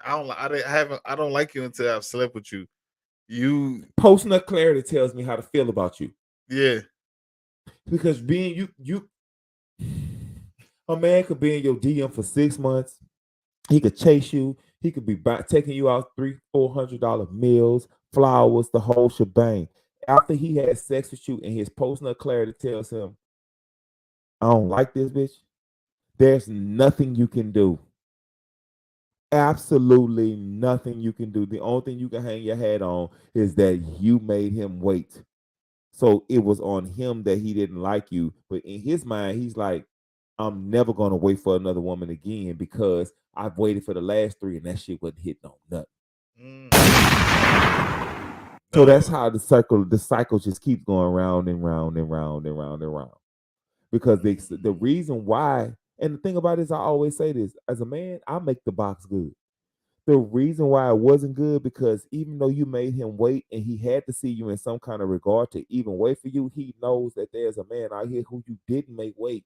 I don't like you until I've slept with you. You. Post-nut clarity tells me how to feel about you. Yeah. Because being a man could be in your DM for 6 months. He could chase you. He could be taking you out $300-400 meals, flowers, the whole shebang. After he has sex with you and his post-nut clarity tells him, I don't like this bitch, there's nothing you can do. Absolutely nothing you can do. The only thing you can hang your hat on is that you made him wait. So it was on him that he didn't like you. But in his mind, he's like, I'm never going to wait for another woman again because I've waited for the last 3 and that shit wasn't hitting on nothing. So that's how the cycle just keeps going round and round and round and round and round. Because the reason why, and the thing about it is I always say this, as a man, I make the box good. The reason why it wasn't good because even though you made him wait and he had to see you in some kind of regard to even wait for you, he knows that there's a man out here who you didn't make wait.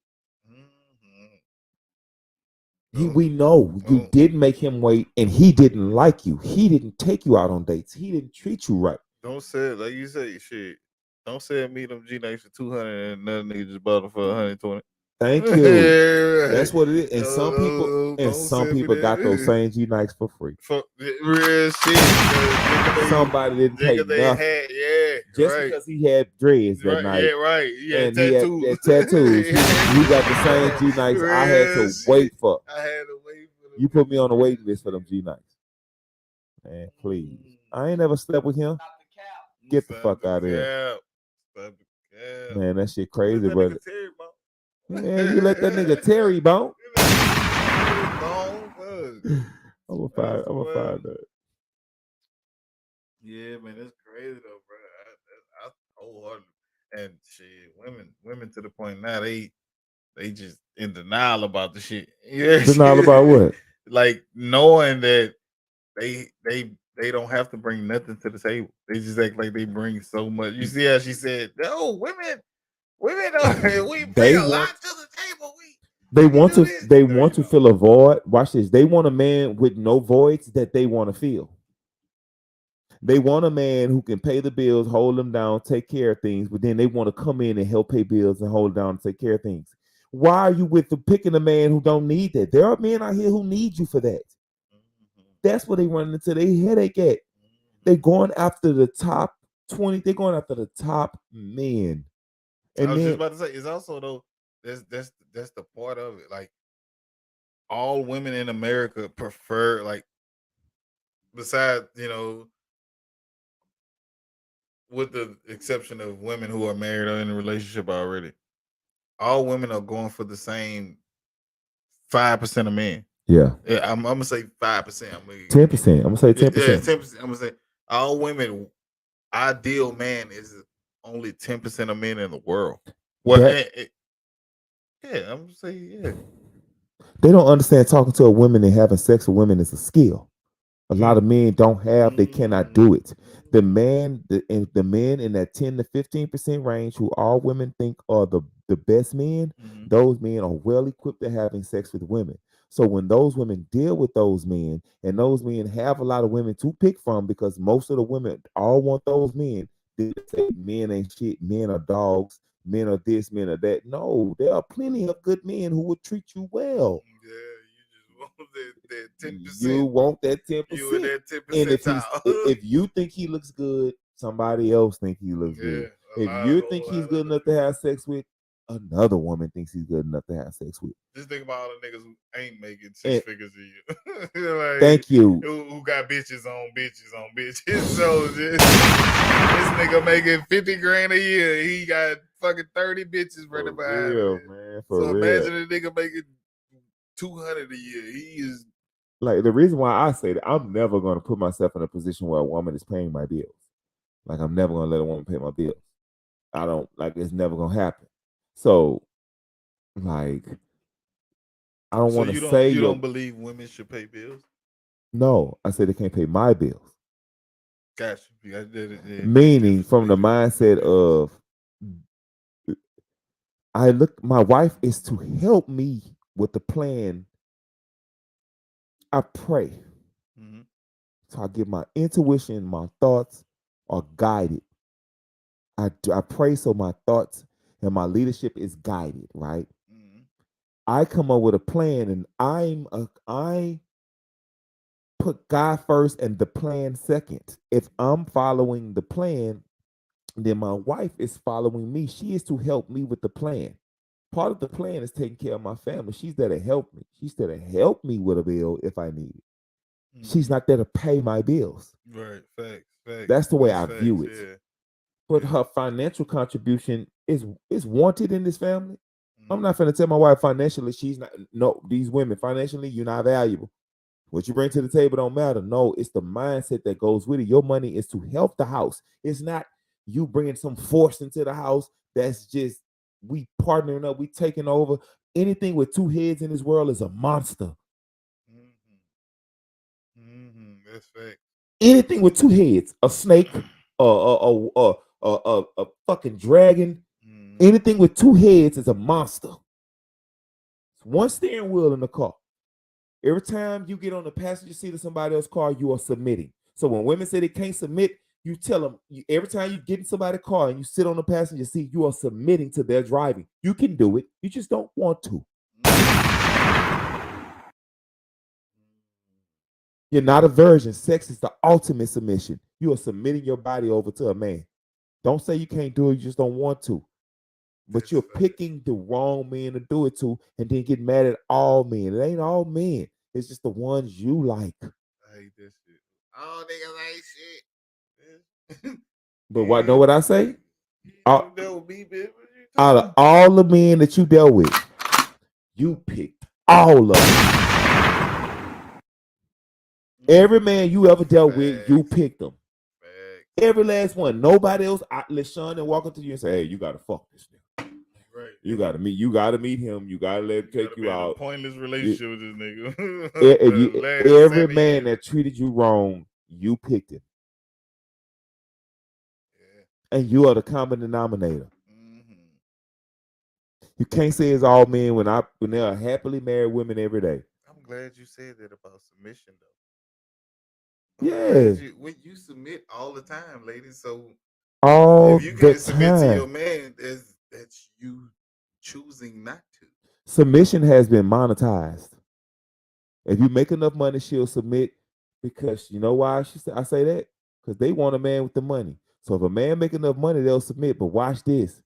We know you didn't make him wait and he didn't like you. He didn't take you out on dates. He didn't treat you right. Don't say it like you say shit. Don't say meet them G Nikes for 200 and another nigga just bought them for 120. Thank you. Yeah, that's what it is. And some people got those same G Nikes for free. For real shit. Somebody didn't pay nothing. Just because he had dreads that night. Yeah, right. And tattoos. He had tattoos. You got the same G Nikes I had to wait for. I had to wait for them. You put me on the waiting list for them G Nikes. Man, please. I ain't never slept with him. Get the fuck out of here. Man, that shit crazy, brother. Man, you let that nigga Terry bone. I'm gonna find that. Yeah, man, that's crazy though, bro. I wholeheartedly. And shit, women to the point now they just in denial about the shit. Yeah, denial about what? Like knowing that they don't have to bring nothing to the table. They just act like they bring so much. You see how she said, "No, women we bring a lot to the table. They want to fill a void. Watch this. They want a man with no voids that they want to fill. They want a man who can pay the bills, hold them down, take care of things, but then they want to come in and help pay bills and hold down and take care of things. Why are you picking a man who don't need that? There are men out here who need you for that. That's what they run into their headache at. They're going after the top 20. They're going after the top men. And I was just about to say, it's also though, that's the part of it. Like all women in America prefer, like, besides, with the exception of women who are married or in a relationship already, all women are going for the same 5% of men. Yeah. I'm gonna say 5%. 10%. I'm gonna say 10%. Yeah, 10%. I'm gonna say all women ideal man is only 10% of men in the world. Well, yeah, I'm gonna say yeah. They don't understand talking to a woman and having sex with women is a skill. A lot of men don't have, they cannot do it. The men in that 10 to 15% range who all women think are the best men, those men are well equipped to having sex with women. So when those women deal with those men, and those men have a lot of women to pick from, because most of the women all want those men, they say men ain't shit, men are dogs, men are this, men are that. No, there are plenty of good men who will treat you well. That 10%. You want that 10%. You in that 10%. And if you think he looks good, somebody else think he looks good. If you think he's good enough to have sex with, another woman thinks he's good enough to have sex with. Just think about all the niggas who ain't making six And- figures a year. Like, Thank you. Who got bitches on bitches on bitches. So this nigga making 50 grand a year. He got fucking 30 bitches For running behind real, him. man. So For real. imagine a nigga making 200 a year. He is Like the reason why I say that, I'm never going to put myself in a position where a woman is paying my bills. Like I'm never going to let a woman pay my bills. I don't like it's never going to happen. So, like, I don't want to say you don't believe women should pay bills? No, I said they can't pay my bills. Gotcha. Meaning from the mindset of my wife is to help me with the plan. I pray. Mm-hmm. So I give my intuition, my thoughts are guided. I pray so my thoughts and my leadership is guided, right? Mm-hmm. I come up with a plan and I put God first and the plan second. If I'm following the plan, then my wife is following me. She is to help me with the plan. Part of the plan is taking care of my family. She's there to help me. She's there to help me with a bill if I need it. Mm-hmm. She's not there to pay my bills. Right. Facts. That's the way That's I view it. Yeah. But her financial contribution is wanted in this family. Mm-hmm. I'm not going to tell my wife financially she's not. No, these women financially you're not valuable. What you bring to the table don't matter. No, it's the mindset that goes with it. Your money is to help the house. It's not you bringing some force into the house. That's just we partnering up. We taking over. Anything with two heads in this world is a monster. Mm-hmm. Mm-hmm. That's fact. Anything with two heads, a snake, a fucking dragon. Mm-hmm. Anything with two heads is a monster. It's one steering wheel in the car. Every time you get on the passenger seat of somebody else's car, you are submitting. So when women say they can't submit, you tell them every time you get in somebody's car and you sit on the passenger seat, you are submitting to their driving. You can do it. You just don't want to. You're not a virgin. Sex is the ultimate submission. You are submitting your body over to a man. Don't say you can't do it. You just don't want to. But you're picking the wrong men to do it to and then get mad at all men. It ain't all men. It's just the ones you like. I hate this shit. All niggas ain't shit. But what know what I say? You dealt with me, bitch. Out of all the men that you dealt with, you picked all of them. Every man you ever dealt with, you picked them. Every last one. Nobody else. LaShawn and walk up to you and say, "Hey, you gotta fuck this nigga. Right. You gotta meet. You gotta meet him. You gotta let him take you out. A pointless relationship with this nigga. Every man that treated you wrong, you picked him. Yeah. And you are the common denominator. Mm-hmm. You can't say it's all men when there are happily married women every day. I'm glad you said that about submission, though. When you submit all the time, ladies. So all if you can't submit time. to your man, that's you choosing not to. Submission has been monetized. If you make enough money, she'll submit because you know why I say that? Because they want a man with the money. So if a man make enough money, they'll submit. But watch this.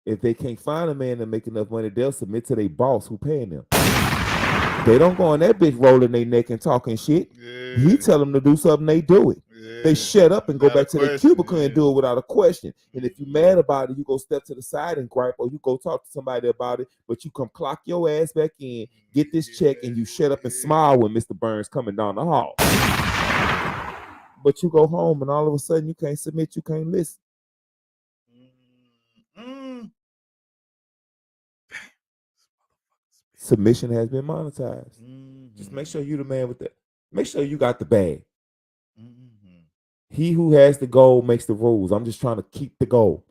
If they can't find a man that make enough money, they'll submit to their boss who paying them. They don't go on that bitch rolling their neck and talking shit. Yeah. He tell them to do something, they do it. Yeah. They shut up and go back to their cubicle and do it without a question. And if you're mad about it, you go step to the side and gripe, or you go talk to somebody about it, but you come clock your ass back in, get this check, and you shut up and smile when Mr. Burns coming down the hall. But you go home and all of a sudden you can't submit, you can't listen. Submission has been monetized. Mm-hmm. Just make sure you the man with that. Make sure you got the bag. Mm-hmm. He who has the goal makes the rules. I'm just trying to keep the goal.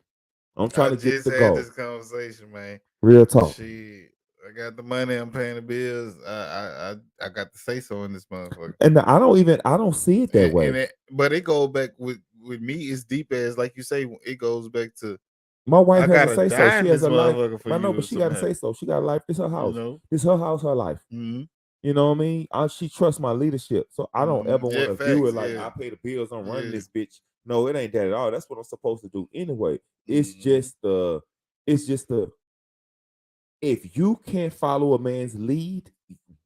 I'm trying to get the goal. This conversation, man. Real talk. I got the money. I'm paying the bills. I got to say so in this motherfucker. And I don't see it that way. But it goes back with me. It's deep as like you say. It goes back to. My wife has to say so. She has a life. I know, but she got to say so. She got a life. It's her house. You know? It's her house, her life. Mm-hmm. You know what I mean? She trusts my leadership. So I don't ever want to view it like I pay the bills. I'm running this bitch. No, it ain't that at all. That's what I'm supposed to do anyway. It's just the If you can't follow a man's lead,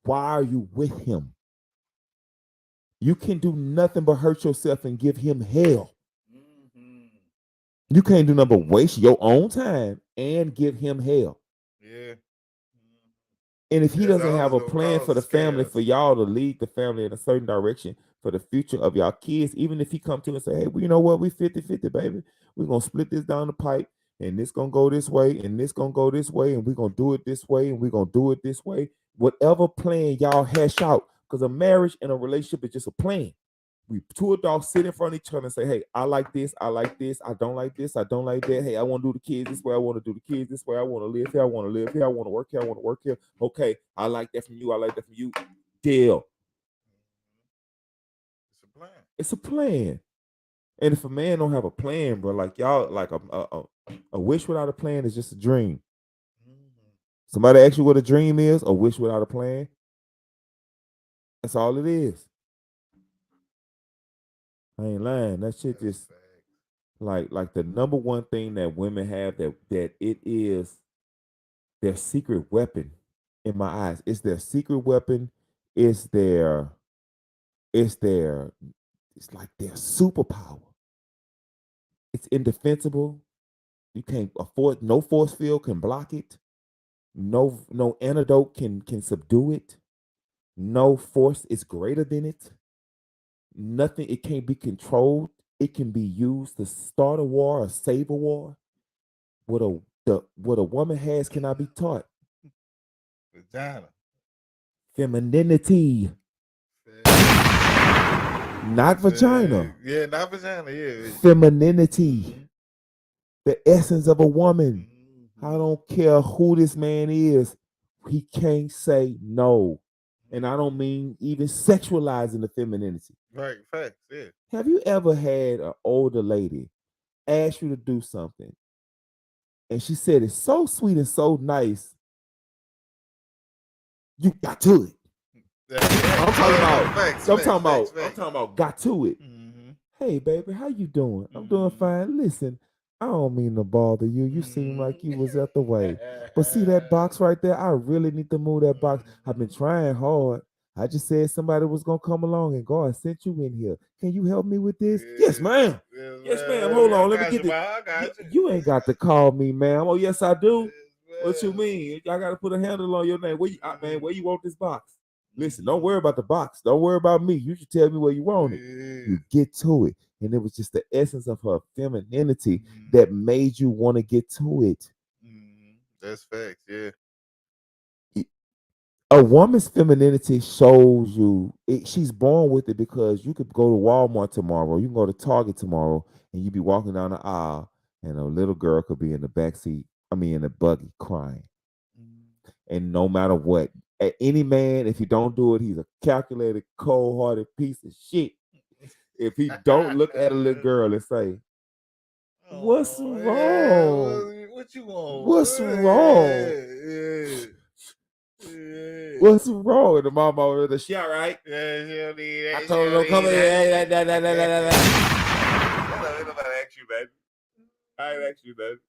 why are you with him? You can do nothing but hurt yourself and give him hell. You can't do nothing but waste your own time and give him hell. Yeah. And if he That's doesn't have a always gonna plan cause for the family, chaos. for y'all to lead the family in a certain direction for the future of y'all kids, even if he come to you and say, hey, well, you know what, we 50-50, baby. We're going to split this down the pipe, and this going to go this way, and this going to go this way, and we're going to do it this way, and we're going to do it this way. Whatever plan y'all hash out, because a marriage and a relationship is just a plan. We two adults sit in front of each other and say, hey, I like this, I don't like this, I don't like that. Hey, I want to do the kids this way, I want to do the kids this way, I want to live here, I want to live here, I want to work here, I want to work here. Okay, I like that from you, I like that from you. Deal. It's a plan. It's a plan. And if a man don't have a plan, bro, like y'all, like a wish without a plan is just a dream. Somebody ask you what a dream is, a wish without a plan. That's all it is. I ain't lying. That shit just like the number one thing that women have that it is their secret weapon in my eyes. It's their secret weapon. It's like their superpower. It's indefensible. You can't afford, no force field can block it. No antidote can subdue it. No force is greater than it. Nothing, it can't be controlled. It can be used to start a war or save a war. What a woman has cannot be taught. Vagina. Femininity. Not vagina. Yeah, not vagina. Yeah. Femininity. The essence of a woman. I don't care who this man is. He can't say no. And I don't mean even sexualizing the femininity. Right, facts, yeah. Have you ever had an older lady ask you to do something and she said it's so sweet and so nice, you got to it? I'm talking about got to it. Hey baby, how you doing? I'm doing fine. Listen, I don't mean to bother you. You seem like you was at the way. But see that box right there? I really need to move that box. I've been trying hard. I just said somebody was gonna come along and God sent you in here. Can you help me with this? Yes, ma'am. Yes, ma'am. Hold on. Let me get this. You ain't got to call me, ma'am. Oh, yes, I do. What you mean? I gotta put a handle on your name. Where you want this box? Listen, don't worry about the box. Don't worry about me. You should tell me where you want it. You get to it. And it was just the essence of her femininity that made you want to get to it. That's facts, yeah. A woman's femininity shows you, she's born with it, because you could go to Walmart tomorrow, you can go to Target tomorrow, and you be walking down the aisle, and a little girl could be in the back seat, in the buggy crying. And no matter what, any man, if he don't do it, he's a calculated, cold-hearted piece of shit. If he don't look at a little girl and say, what's wrong? Yeah, what you want? What's wrong? What's wrong? And the mama over there, she all right? Yeah, she don't need that. I told her don't come here. Nobody ask you, baby. I ain't ask you, baby.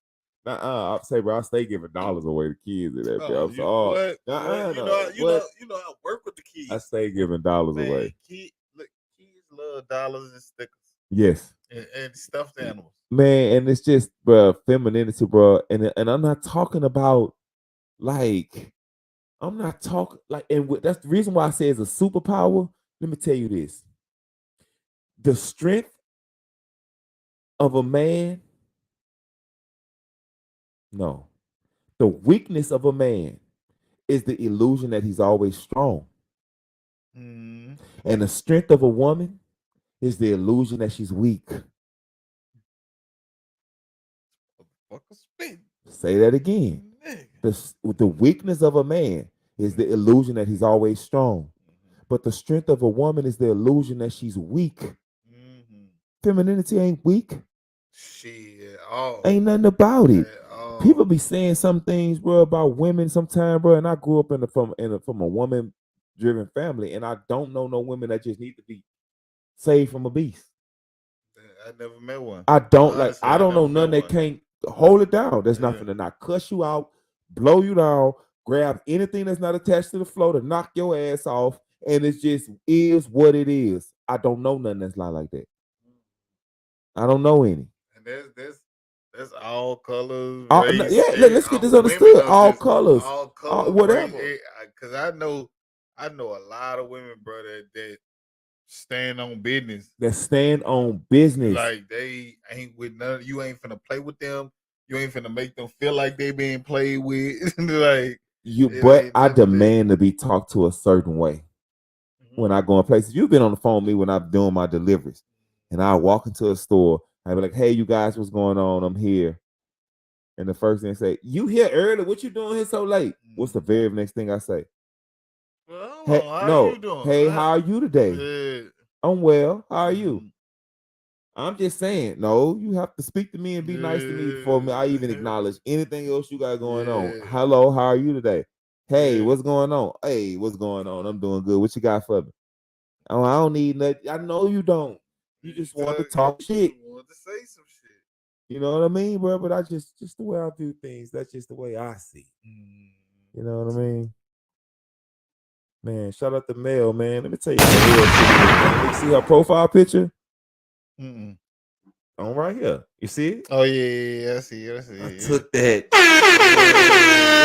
I say, bro, I stay giving dollars away to kids and that. Oh, you know, I work with the kids. I stay giving dollars away. Kids love dollars and stickers. Yes. And stuffed animals. Man, and it's just, bro, femininity, bro. And I'm not talking about like, I'm not talking like, and that's the reason why I say it's a superpower. Let me tell you this. The strength of a man, no. The weakness of a man is the illusion that he's always strong. And the strength of a woman is the illusion that she's weak. Say that again. The weakness of a man is the illusion that he's always strong. But the strength of a woman is the illusion that she's weak. Femininity ain't weak. Ain't nothing about it. People be saying some things, bro, about women sometimes, bro. And I grew up from a woman-driven family, and I don't know no women that just need to be saved from a beast. I never met one. I don't know none that can't hold it down. There's nothing to not cuss you out, blow you down, grab anything that's not attached to the floor to knock your ass off, and it just is what it is. I don't know nothing that's like that. I don't know any. And that's all colors, All, race. yeah, let's get this understood. All colors, whatever. Because I know a lot of women, bro, that stand on business. That stand on business. Like they ain't with none. You ain't finna play with them. You ain't finna make them feel like they being played with. Like but I demand to be talked to a certain way when I go in places. You've been on the phone with me when I'm doing my deliveries, and I walk into a store. I be like, "Hey, you guys, what's going on? I'm here." And the first thing I say, "You here early? What you doing here so late?" What's the very next thing I say? Well, Hey, how you doing? Hey, how are you today? Yeah. I'm well. How are you? I'm just saying, no, you have to speak to me and be nice to me before me. I even acknowledge anything else you got going on. Hello, how are you today? Hey, what's going on? Hey, what's going on? I'm doing good. What you got for me? Oh, I don't need nothing. I know you don't. You just want to talk shit. You want to say some shit. You know what I mean, bro? But I just the way I do things. That's just the way I see. You know what I mean? Man, shout out to Mel, man. Let me tell you how real shit is, man. You see her profile picture? On right here. You see it? Oh yeah, I see it. I took that. You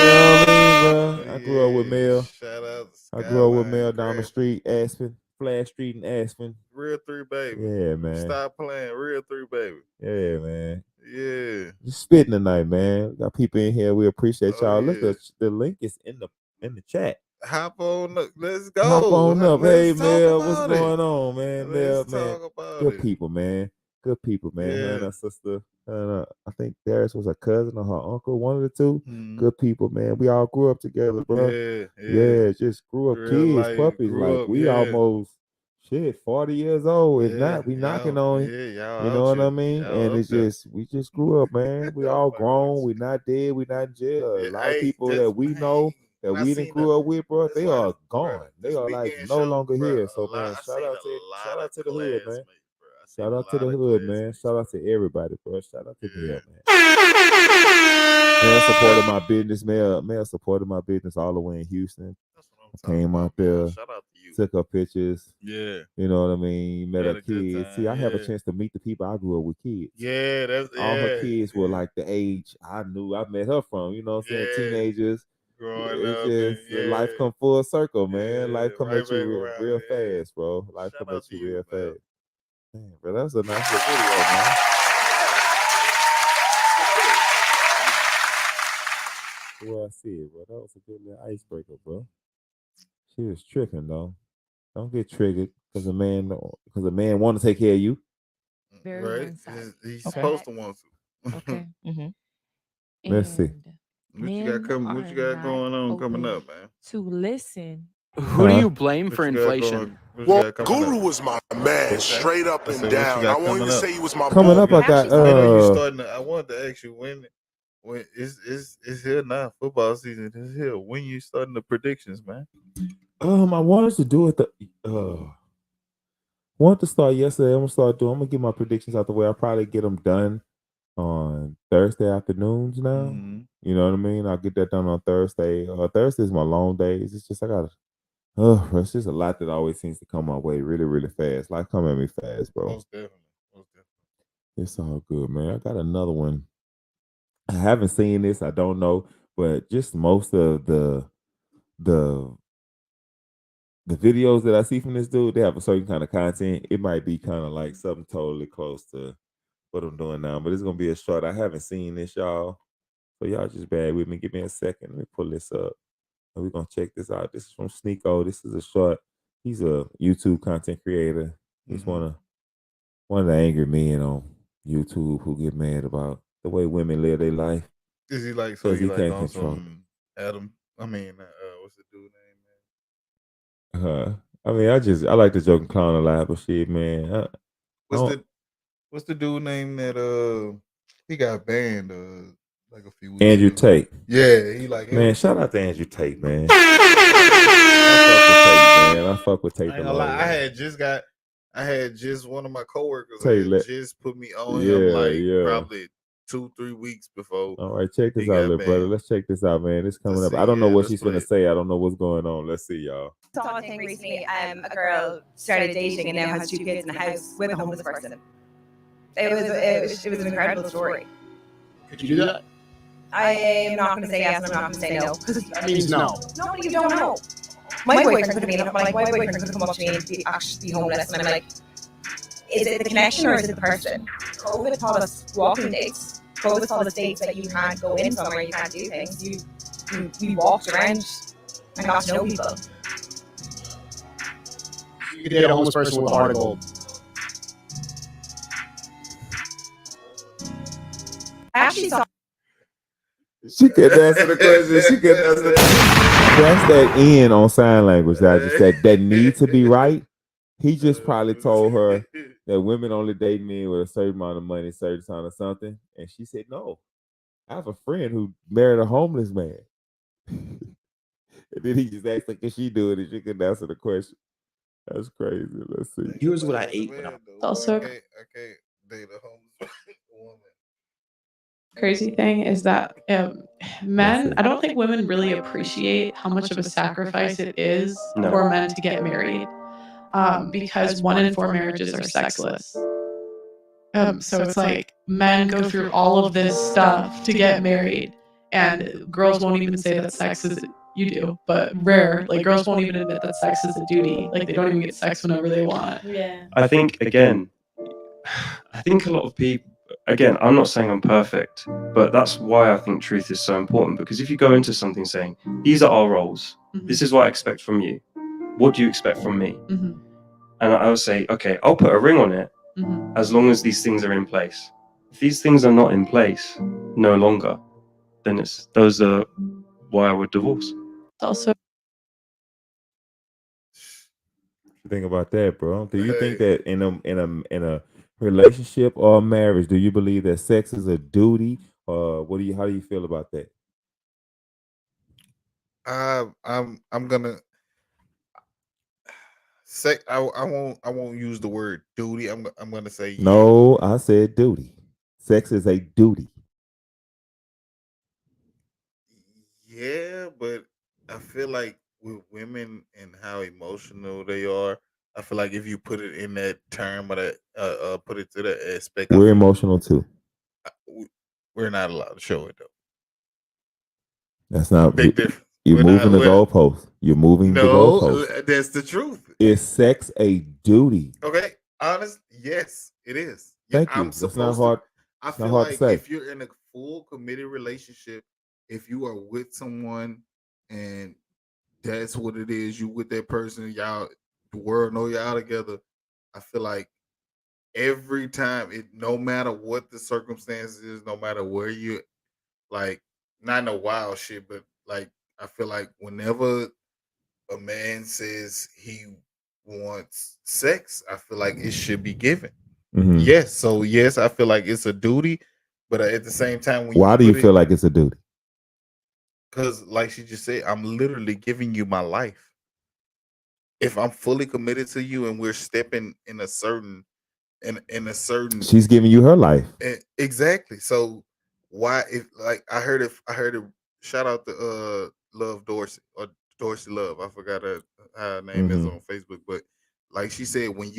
know what I mean, bro? I grew up with Mel. Shout out to I grew up with Mel down the street, Aspen, Flash Street in Aspen. Real 3 baby. Yeah, man. Stop playing. Real 3 baby. Yeah, man. Yeah. Just spitting tonight, man. Got people in here. We appreciate y'all. Look, the link is in the chat. Hop on up. Let's go. Hop on up. Hey, Mel, what's about going on, man? Mel, Let's man. talk about Good it. people, man. Good people, man. Her and Yeah. her sister. I think Darius was her cousin or her uncle, one of the two. Good people, man. We all grew up together, bro. Yeah, just grew up Real kids, life, puppies. grew Like up, we almost 40 years old. If not, we knocking on it. y'all You know out what I here. mean? Y'all And up it's there. just we just grew up, man. We all grown. We not dead. We not in jail. A lot of people that we know that we didn't grew up with, bro, they are gone. They are like no longer here. So man, shout out to the hood, man. Shout out to the hood, man. Shout out to everybody, bro. Shout out to Mel, man. Mel supported my business. Mel supported my business all the way in Houston. I came out there, Shout out to you. took her pictures. Yeah. You know what I mean? Met Had her a good kids. time, See, I have a yeah. chance to meet the people I grew up with kids. Yeah, that's All her kids were like the age I met her from, you know what I'm saying? Teenagers. Growing It's up, just life come full circle, man. Life come right at you back real around, fast, bro. Life Shout come out at you to real you, man. fast. Man, bro, that was a nice little video, man. Well, I see it, bro. That was a good little icebreaker, bro. She was tripping though. Don't get triggered because a man want to take care of you. Very Right? one-sided. He's Okay. supposed to want to. Okay. Let's see. What you got coming? What you got going on coming up, man? To listen. Who do you blame What for you got inflation? what you Well, got coming Guru up? was my man, straight up I and said, what you down. got I won't coming even up? say he was my Coming boy. up, I got I know you starting. I wanted to ask you when it's here now. Football season is here. When you starting the predictions, man? I wanted to do it wanted to start yesterday. I'm gonna get my predictions out the way. I'll probably get them done on Thursday afternoons now. You know what I mean? I'll get that done on Thursday. Thursday's my long days. It's just it's just a lot that always seems to come my way really, really fast. Life come at me fast, bro. Most definitely. It's all good, man. I got another one. I haven't seen this. I don't know, but just most of the videos that I see from this dude, they have a certain kind of content. It might be kind of like something totally close to what I'm doing now, but it's gonna be a short. I haven't seen this, y'all. So y'all just bear with me. Give me a second. Let me pull this up. And we're gonna check this out. This is from Sneeko. This is a short. He's a YouTube content creator. He's one of the angry men on YouTube who get mad about the way women live their life. Is he like Because he like can't on control some Adam? I mean, what's the dude name, it. I mean, I like to joke and clown a lot, but shit, man. What's the dude name that he got banned like a few weeks Andrew ago? Tate. Yeah, he like man. Shout out to Andrew Tate, man. I fuck with Tate I a ain't gonna lot. lie, I had just one of my coworkers Tate had let- just put me on Yeah, him like yeah. probably 2-3 weeks before. All right, check this He out, got little brother. banned. Let's check this out, man. It's coming Let's up. I see, don't know yeah, what let's she's play gonna it. say. I don't know what's going on. Let's see, y'all. Saw a thing recently. A girl started dating and now has 2 kids in the house with a homeless person. It was an incredible story. Could you do that? I am not going to say yes and I'm not going to say no. That means no. No, but you don't know. My boyfriend could have been like, my boyfriend could have come up to me and actually be homeless, and I'm like, is it the connection or is it the person? COVID taught us walking dates. COVID taught us dates that you can't go in somewhere, you can't do things. We walked around and got to know people. You could date a homeless person with a heart of gold. I actually saw. She couldn't answer the question. She couldn't answer the That's that N on sign language. That just that need to be right. He just probably told her that women only date men with a certain amount of money, certain time or something, and she said no. I have a friend who married a homeless man. And then he just asked her, can she do it? And she couldn't answer the question. That's crazy. Let's see. Here's what I ate when I Also- I can't date a homeless woman. Crazy thing is that men, I don't think women really appreciate how much of a sacrifice it is for men to get married, because 1 in 4 marriages are sexless. So it's like men go through all of this stuff to get married, and girls won't even say that sex is, you do, but rare. Like girls won't even admit that sex is a duty. Like they don't even get sex whenever they want. Yeah. I think again, I think a lot of people, again, I'm not saying I'm perfect, but that's why I think truth is so important. Because if you go into something saying, these are our roles, this is what I expect from you, what do you expect from me? Mm-hmm. And I would say, okay, I'll put a ring on it as long as these things are in place. If these things are not in place, no longer, then those are why I would divorce. Also, Think about that, bro. Do you think that in a relationship or a marriage, do you believe that sex is a duty, or how do you feel about that? I'm gonna say I won't use the word duty. I'm gonna say No, I said duty. Sex is a duty. yeah, but I feel like with women and how emotional they are, I feel like if you put it in that term or that put it to that aspect, We're emotional too. We're not allowed to show it though. That's not Big difference. You're We're moving not- the goalpost. You're moving the goalpost. No, that's the truth. Is sex a duty? Okay, honest, yes, it is. Thank you. I'm That's not supposed hard. to. I It's feel not hard to like say. if you're in a full committed relationship, if you are with someone and that's what it is, you with that person, y'all, the world know y'all together. I feel like every time, no matter what the circumstances is, no matter where you, like, not no wild shit, but like I feel like whenever a man says he wants sex, I feel like it should be given. Mhm. Yes, so yes, I feel like it's a duty, but at the same time, when Why do you feel like it's a duty? Because, like she just said, I'm literally giving you my life. If I'm fully committed to you, and we're stepping in a certain, in a certain, She's giving you her life. exactly. So why, if like I heard it, shout out to Love Dorsey or Dorsey Love. I forgot how her name is Mhm. on Facebook, but like she said, when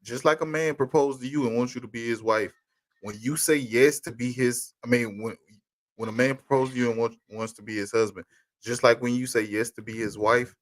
just like a man proposed to you and wants you to be his wife, when you say yes to be his, I mean when a man proposes to you and wants to be his husband, just like when you say yes to be his wife,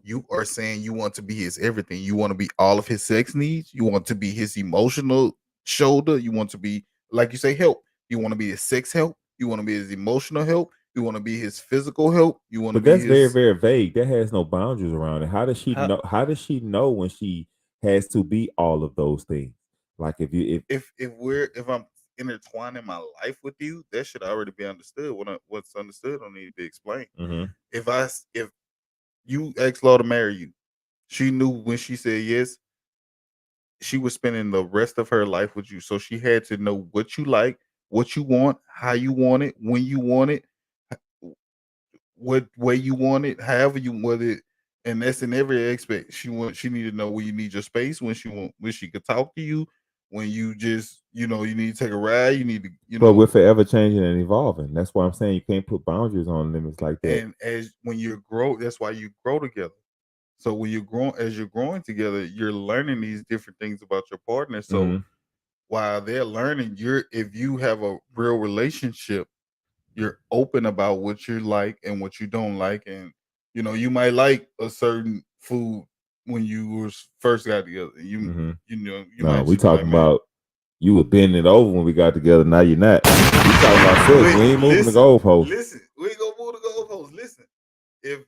you are saying you want to be his everything. You want to be all of his sex needs. You want to be his emotional shoulder. You want to be, like you say, help. You want to be his sex help. You want to be his emotional help. You want to be his physical help. You want to But be that's very, his. very vague. That has no boundaries around it. How does she know? How does she know when she has to be all of those things? Like if I'm intertwining my life with you, that should already be understood. What's understood don't need to be explained. Mhm. If you asked Law to marry you, she knew when she said yes, she was spending the rest of her life with you. So she had to know what you like, what you want, how you want it, when you want it, what way you want it, however you want it. And that's in every aspect. She needed to know when you need your space, when she could talk to you, when you just, you need to take a ride, you need to, But we're forever changing and evolving. That's why I'm saying you can't put boundaries on limits like that. and when you grow, that's why you grow together. So when as you're growing together, you're learning these different things about your partner. So while they're learning, if you have a real relationship, you're open about what you like and what you don't like, and you might like a certain food when you first got together. You No, might we just be like, talking man, about you were bending over when we got together. Now you're not. We talking about sex. We ain't moving the goalposts. Listen, we ain't gonna move the goalposts. Listen, if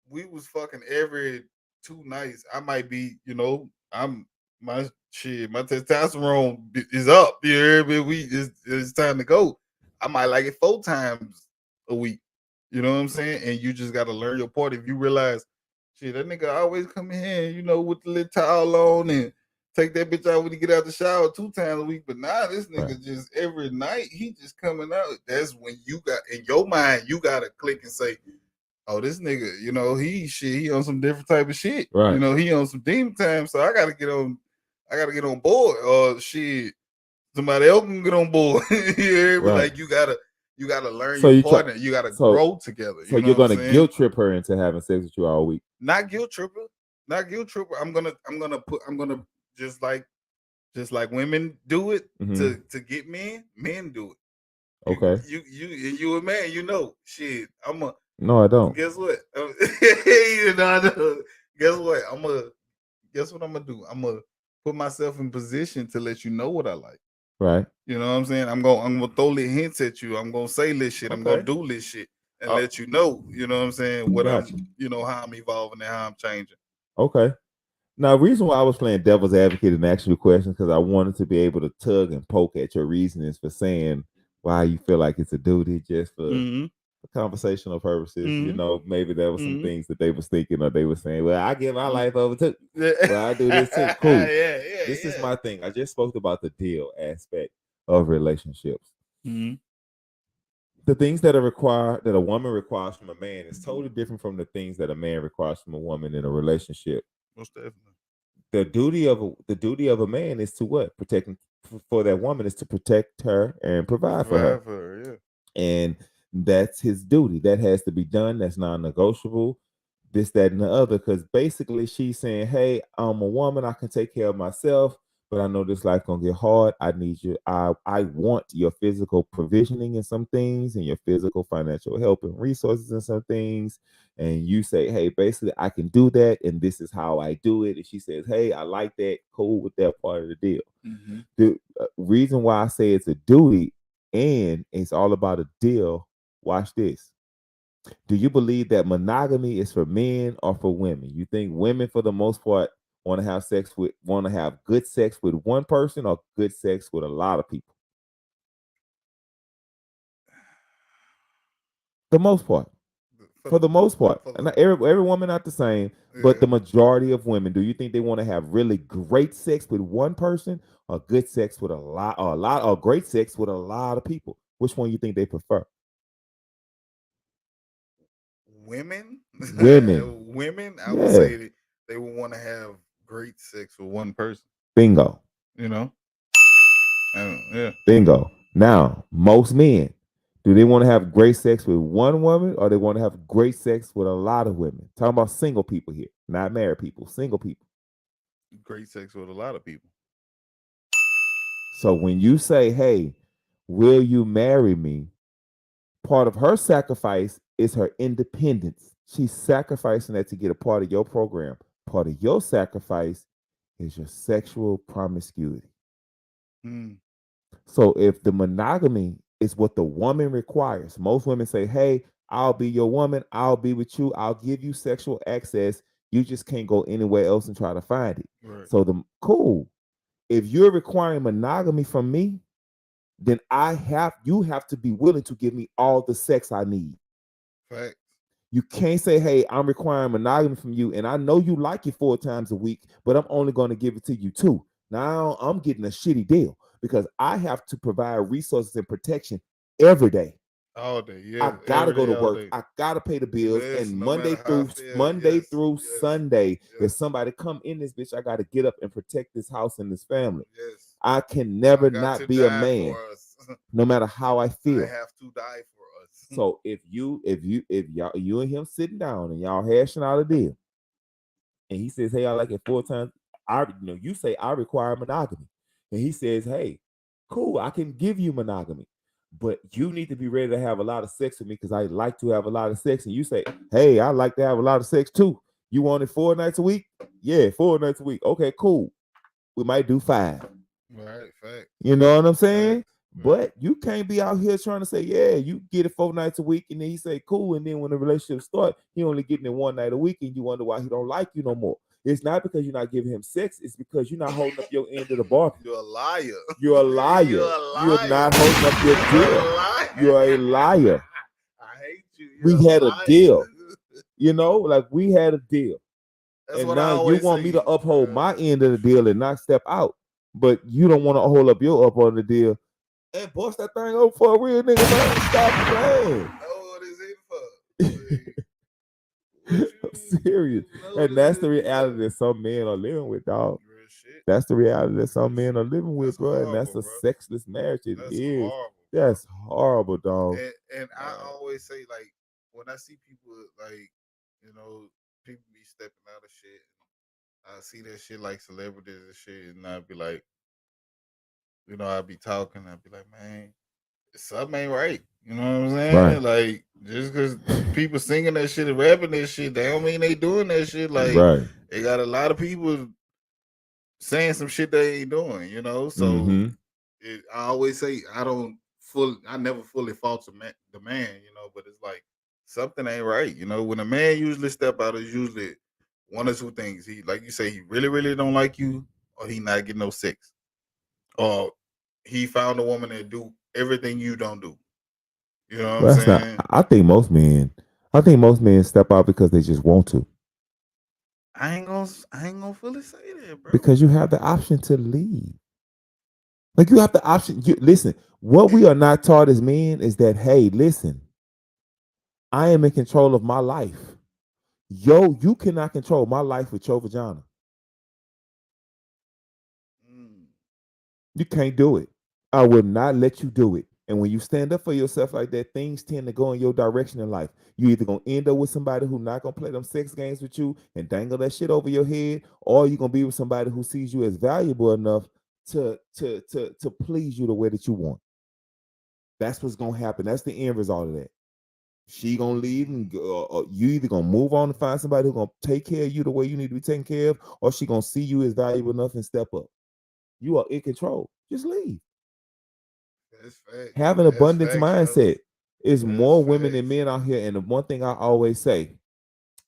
we was fucking every 2 nights, I might be, my testosterone is up. You hear me? It's time to go. I might like it 4 times a week. You know what I'm saying? And you just got to learn your part. If you realize, shit, that nigga always come in here, with the little towel on and take that bitch out when he get out the shower 2 times a week. But now this nigga just every night he just coming out. That's when you got in your mind, you gotta click and say, oh, this nigga, he on some different type of shit. Right. He on some demon time. So I gotta get on board. Or shit, somebody else can get on board. You hear me? Right. Like you gotta learn So your you try- partner. You gotta so- grow together. So You know you're what gonna I'm saying? guilt trip her into having sex with you all week. Not guilt tripper. Not guilt tripper. I'm gonna just like women do it to get men do it. Okay. You a man, shit. No, I don't. Guess what? Guess what? Guess what I'm gonna do? I'm gonna put myself in position to let you know what I like. Right. You know what I'm saying? I'm gonna throw little hints at you. I'm gonna say this shit. I'm gonna do this shit and let you know. You know what I'm saying? What Gotcha. how I'm evolving and how I'm changing. Okay. Now, the reason why I was playing devil's advocate and asking you questions because I wanted to be able to tug and poke at your reasonings for saying why you feel like it's a duty just for conversational purposes. Maybe there were some things that they was thinking or they were saying, well, I give my life over to, well, I do this too. Cool. This is my thing. I just spoke about the deal aspect of relationships. The things that a woman requires from a man is totally different from the things that a man requires from a woman in a relationship. Most definitely. The duty of a man is to what? Protecting for that woman is to protect her and provide for her. Yeah. And that's his duty. That has to be done. That's non-negotiable. This, that, and the other. Because basically she's saying, hey, I'm a woman. I can take care of myself, but I know this life gonna get hard. I need you. I want your physical provisioning in some things and your physical financial help and resources in some things. And you say, hey, basically I can do that, and this is how I do it. And she says, hey, I like that. Cool with that part of the deal. The reason why I say it's a duty and it's all about a deal. Watch this. Do you believe that monogamy is for men or for women? You think women, for the most part, want to have good sex with one person or good sex with a lot of people? The most part. For the most part. And every woman not the same, but the majority of women, do you think they want to have really great sex with one person or good sex with or great sex with a lot of people? Which one you think they prefer? Women, Women. I would say they would want to have great sex with one person. Bingo. Yeah. Bingo. Now, most men, do they want to have great sex with one woman or they want to have great sex with a lot of women? Talking about single people here, not married people, single people. Great sex with a lot of people. So when you say, hey, will you marry me? Part of her sacrifice is her independence. She's sacrificing that to get a part of your program. Part of your sacrifice is your sexual promiscuity. So if the monogamy is what the woman requires, most women say, hey, I'll be your woman. I'll be with you. I'll give you sexual access. You just can't go anywhere else and try to find it. Right. So cool. If you're requiring monogamy from me, then you have to be willing to give me all the sex I need. Fact. You can't say, hey, I'm requiring monogamy from you, and I know you like it 4 times a week, but I'm only going to give it to you 2. Now I'm getting a shitty deal because I have to provide resources and protection every day. All day, yeah. I gotta go to All work. day. I gotta pay the bills. Yes, And no Monday matter how I through feel, yes, Sunday, if yes. somebody come in this bitch, I gotta get up and protect this house and this family. Yes. I can never I got not to be a die man, for us. no matter how I I feel. have to die for us. So if you and him sitting down and y'all hashing out a deal, and he says, "Hey, I like it 4 times," you say I require monogamy, and he says, "Hey, cool, I can give you monogamy, but you need to be ready to have a lot of sex with me because I like to have a lot of sex." And you say, "Hey, I like to have a lot of sex too. You want it 4 nights a week? Yeah, 4 nights a week. Okay, cool. We might do 5." Right, fact. You know what I'm saying? Fact. But you can't be out here trying to say, "Yeah, you get it 4 nights a week," and then he say, "Cool," and then when the relationship start, he only getting it 1 night a week, and you wonder why he don't like you no more. It's not because you're not giving him sex; it's because you're not holding up your end of the bargain. You're a liar. You're a liar. You're a liar. You're not holding up your deal. You're a liar. I hate you. We had a deal. You know, like we had a deal. That's and what I now you always want say. me to uphold my end of the deal and not step out, but you don't want to hold up your up on the deal and bust that thing up for a real nigga. Man, stop playing. What is it for? I'm serious, and that's the reality that some men are living with, dog. Real shit. That's the reality that some men are living with, That's bro, horrible, and that's a bro. sexless marriage. It That's is. horrible. That's horrible, dog. And I always say, like, when I see people, like, you know, people be stepping out of shit, I see that shit like celebrities and shit, and I'd be like, you know, I'd be talking, I'd be like, man, something ain't right. You know what I'm saying? Right. Like, just because people singing that shit and rapping that shit, they don't mean they doing that shit. Like, Right. they got a lot of people saying some shit they ain't doing, you know? So I always say I never fully fault the man, you know, but it's like something ain't right. You know, when a man usually step out, it's usually one or two things. He, like you say, he really, really don't like you, or he not getting no sex. Or he found a woman that do everything you don't do. You know what I'm That's saying? not. I think most men step out because they just want to. I ain't gonna fully say that, bro. Because you have the option to leave. Like you have the option. Listen, what we are not taught as men is that, hey, listen, I am in control of my life. You cannot control my life with your vagina. You can't do it. I will not let you do it. And when you stand up for yourself like that, things tend to go in your direction in life. You either gonna end up with somebody who not gonna play them sex games with you and dangle that shit over your head, or you're gonna be with somebody who sees you as valuable enough to please you the way that you want. That's what's gonna happen. That's the end result of that. She gonna leave, and you either gonna move on and find somebody who's gonna take care of you the way you need to be taken care of, or she gonna see you as valuable enough and step up. You are in control. Just leave. That's fact. Have an abundance mindset. It's more women than men out here. And the one thing I always say,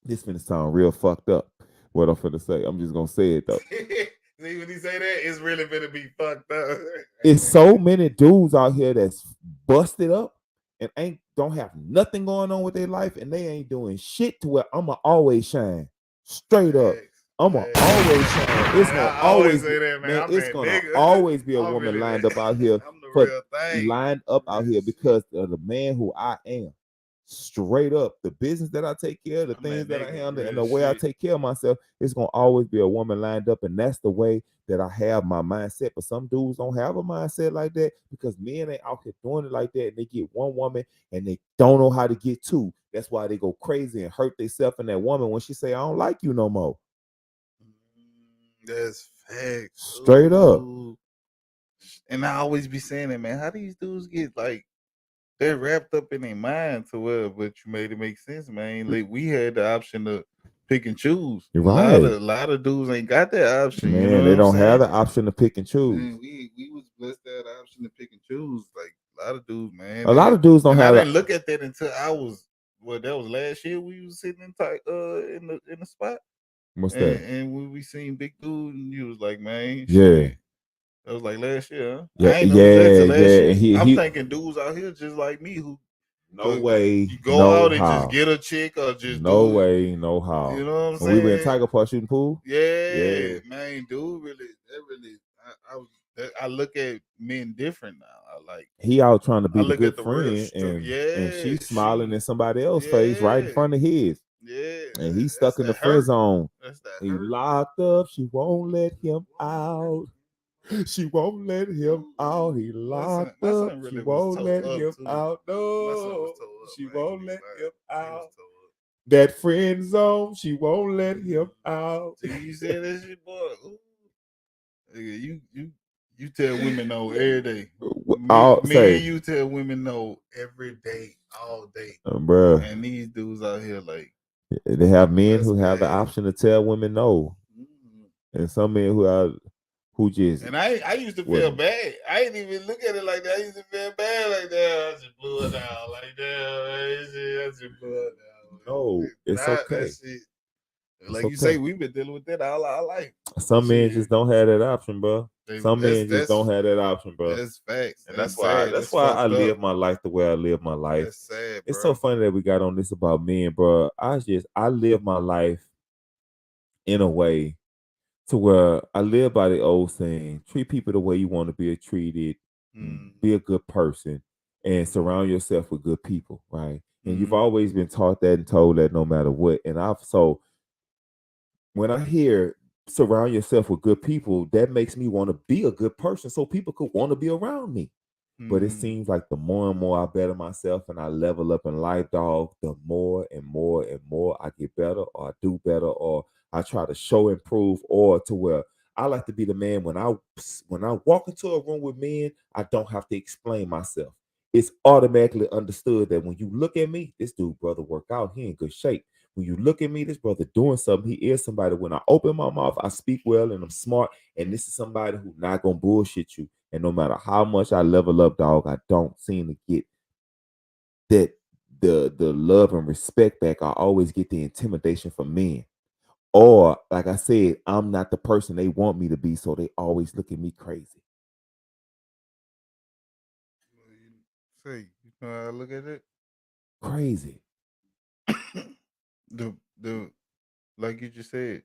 this finna sound real fucked up. What I'm finna say, I'm just gonna say it though. See, when you say that, it's really gonna be fucked up. It's so many dudes out here that's busted up and don't have nothing going on with their life, and they ain't doing shit to where I'ma always shine. Straight up. I'ma always shine. It's gonna always say that, man. it's gonna always be a woman lined up out here lined up out here because of the man who I am. Straight up, the business that I take care of, the things that I handle, and the way I take care of myself, it's gonna always be a woman lined up, and that's the way that I have my mindset. But some dudes don't have a mindset like that because men ain't out here doing it like that, and they get one woman and they don't know how to get two. That's why they go crazy and hurt themselves and that woman when she say, "I don't like you no more." That's fact. Straight up. And I always be saying that, man. How these dudes get like they're wrapped up in their mind to where, but you made it make sense, man. Like we had the option to pick and choose. You're right. A lot of dudes ain't got that option. Man, you know they don't what I'm have saying? the option to pick and choose. Man, we was blessed to have the option to pick and choose. Like a lot of dudes, man. A lot of dudes don't have. I didn't look at that until I was. Well, that was last year. We was sitting in the spot. What's that? And when we seen Big Dude, and you was like, man, Yeah. shit. That was like last year. Huh? Yeah, I ain't know that till last year. And I'm thinking dudes out here just like me who no way, you go no out and how. just get a chick or just no do way, no how. You know what I'm when saying? we were in Tiger Park shooting pool. Yeah, man, dude, I look at men different now. Like he out trying to I be the look good at the real friend, and she's smiling she, in somebody else's face right in front of his, and he's stuck in the friend zone. That's that He hurt. locked up. She won't let him out. She won't let him out. He locked My up. son She really was won't toe let up him too. out. My son was No, toe up. she I ain't won't gonna let lie. him He was out. toe up. That friend zone. She won't let him out. You said that shit, boy. Ooh. Nigga, you tell women no every day. Me and you tell women no every day, all day, bruh. and these dudes out here like They have men that's who have the bad. option to tell women no, and some men who just. And I used to feel bad. I didn't even look at it like that. I used to feel bad like that. I just blew it down like that. I just blew it down. No, it's Nah, okay. that shit, like It's you say, okay. we've been dealing with that all our life. Some men just don't have that option, bro. Some men just don't have that option, bro. That's facts. And That's why. sad. That's That's why I fucked live up. my life the way I live my life. That's sad, It's bro. so funny that we got on this about men, bro. I live my life in a way to where I live by the old saying: treat people the way you want to be treated, be a good person, and surround yourself with good people, right? And you've always been taught that and told that no matter what. And when I hear surround yourself with good people, that makes me want to be a good person so people could want to be around me. But it seems like the more and more I better myself and I level up in life, dog, the more and more and more I get better or I do better or I try to show improve or to where I like to be the man when I walk into a room with men, I don't have to explain myself. It's automatically understood that when you look at me, this dude, brother, work out, he in good shape. When you look at me, this brother doing something, he is somebody. When I open my mouth, I speak well and I'm smart. And this is somebody who's not gonna bullshit you. And no matter how much I level up, dog, I don't seem to get that the love and respect back. I always get the intimidation from men. Or like I said, I'm not the person they want me to be, so they always look at me crazy. See, you know how I look at it? Crazy. the like you just said.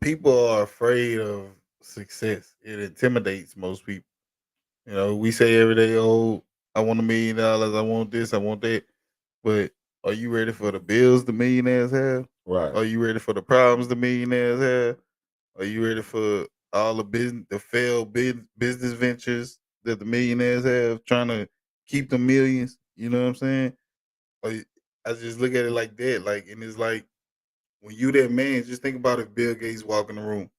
People are afraid of success. It intimidates most people. You know, we say every day, "Oh, I want $1 million. I want this. I want that." But are you ready for the bills the millionaires have? Right. Are you ready for the problems the millionaires have? Are you ready for all the failed business ventures that the millionaires have, trying to keep the millions? You know what I'm saying? Like, I just look at it like that. Like, and it's like when you that man, just think about if Bill Gates walk in the room.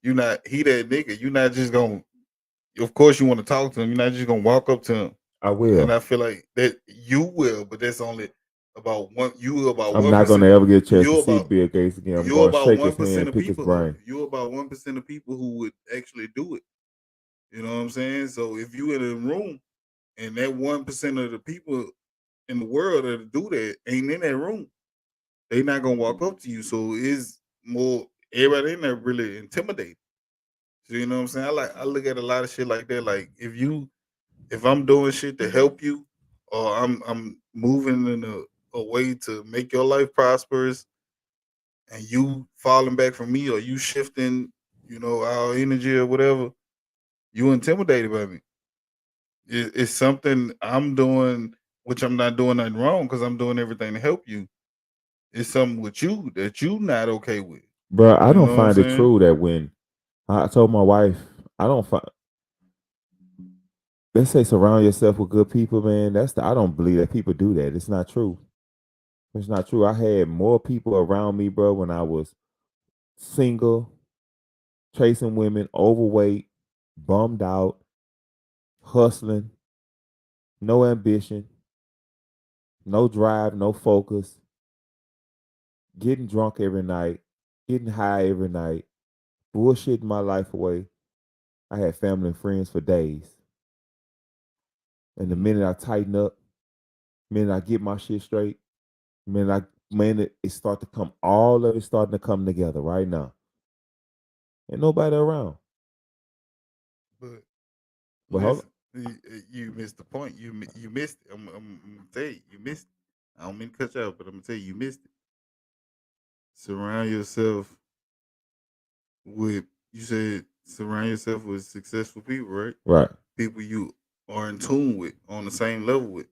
He that nigga. You not just gonna. Of course, you want to talk to him. You're not just gonna walk up to him. I will. And I feel like that you will, but that's only about one. You about I'm 1%. not gonna ever get a chance to You see about Bill Gates again. I'm you gonna about shake his 1% hand, of pick his people though. brain. You about 1% of people who would actually do it. You know what I'm saying? So if you in a room and that 1% of the people in the world that do that ain't in that room, they not gonna walk up to you. So it's more everybody in there really intimidated. So you know what I'm saying? I look at a lot of shit like that. Like if I'm doing shit to help you, or I'm moving in a way to make your life prosperous, and you falling back from me, or you shifting, our energy or whatever, you intimidated by me. It's something I'm doing, which I'm not doing nothing wrong because I'm doing everything to help you. It's something with you that you not okay with. Bro, I You don't know what I'm find it saying? true that when I told my wife, I don't find they say surround yourself with good people, man. I don't believe that people do that. It's not true. It's not true. I had more people around me, bro, when I was single, chasing women, overweight, bummed out, hustling, no ambition, no drive, no focus, getting drunk every night, getting high every night, bullshitting my life away. I had family and friends for days. And the minute I tighten up, the minute I get my shit straight, the minute I man, it start to come. All of it starting to come together right now. Ain't nobody around. But hold you missed the point. You missed it. I'm gonna tell you, you missed it. I don't mean to cut you out, but I'm gonna tell you missed it. Surround yourself with, you said surround yourself with successful people, right? Right. People you are in tune with, on the same level with.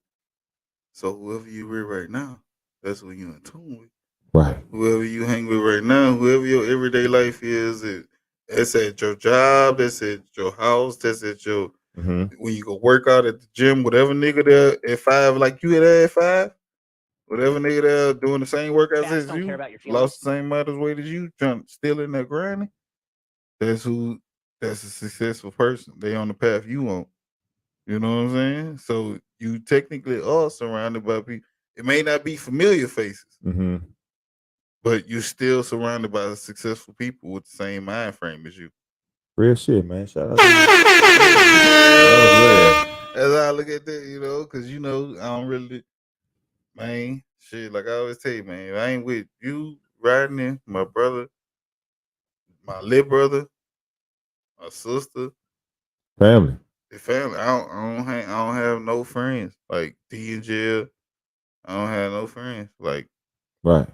So whoever you with right now, that's who you in tune with. Right. Whoever you hang with right now, whoever your everyday life is, that's at your job, that's at your house, that's at your when you go work out at the gym, whatever nigga there at 5, like you there at 5, whatever nigga there doing the same workouts as you, lost the same amount of weight as you, still in there grinding. That's a successful person. They on the path you on. You know what I'm saying? So you technically are surrounded by people. It may not be familiar faces, but you're still surrounded by successful people with the same mind frame as you. Real shit, man. Shout out to you. That was real. As I look at that, because I don't really, man, shit. Like I always tell you, man, if I ain't with you riding in, my brother, my little brother, my sister, Family. the family. I don't have no friends. Like D and jail, I don't have no friends. Like, Right.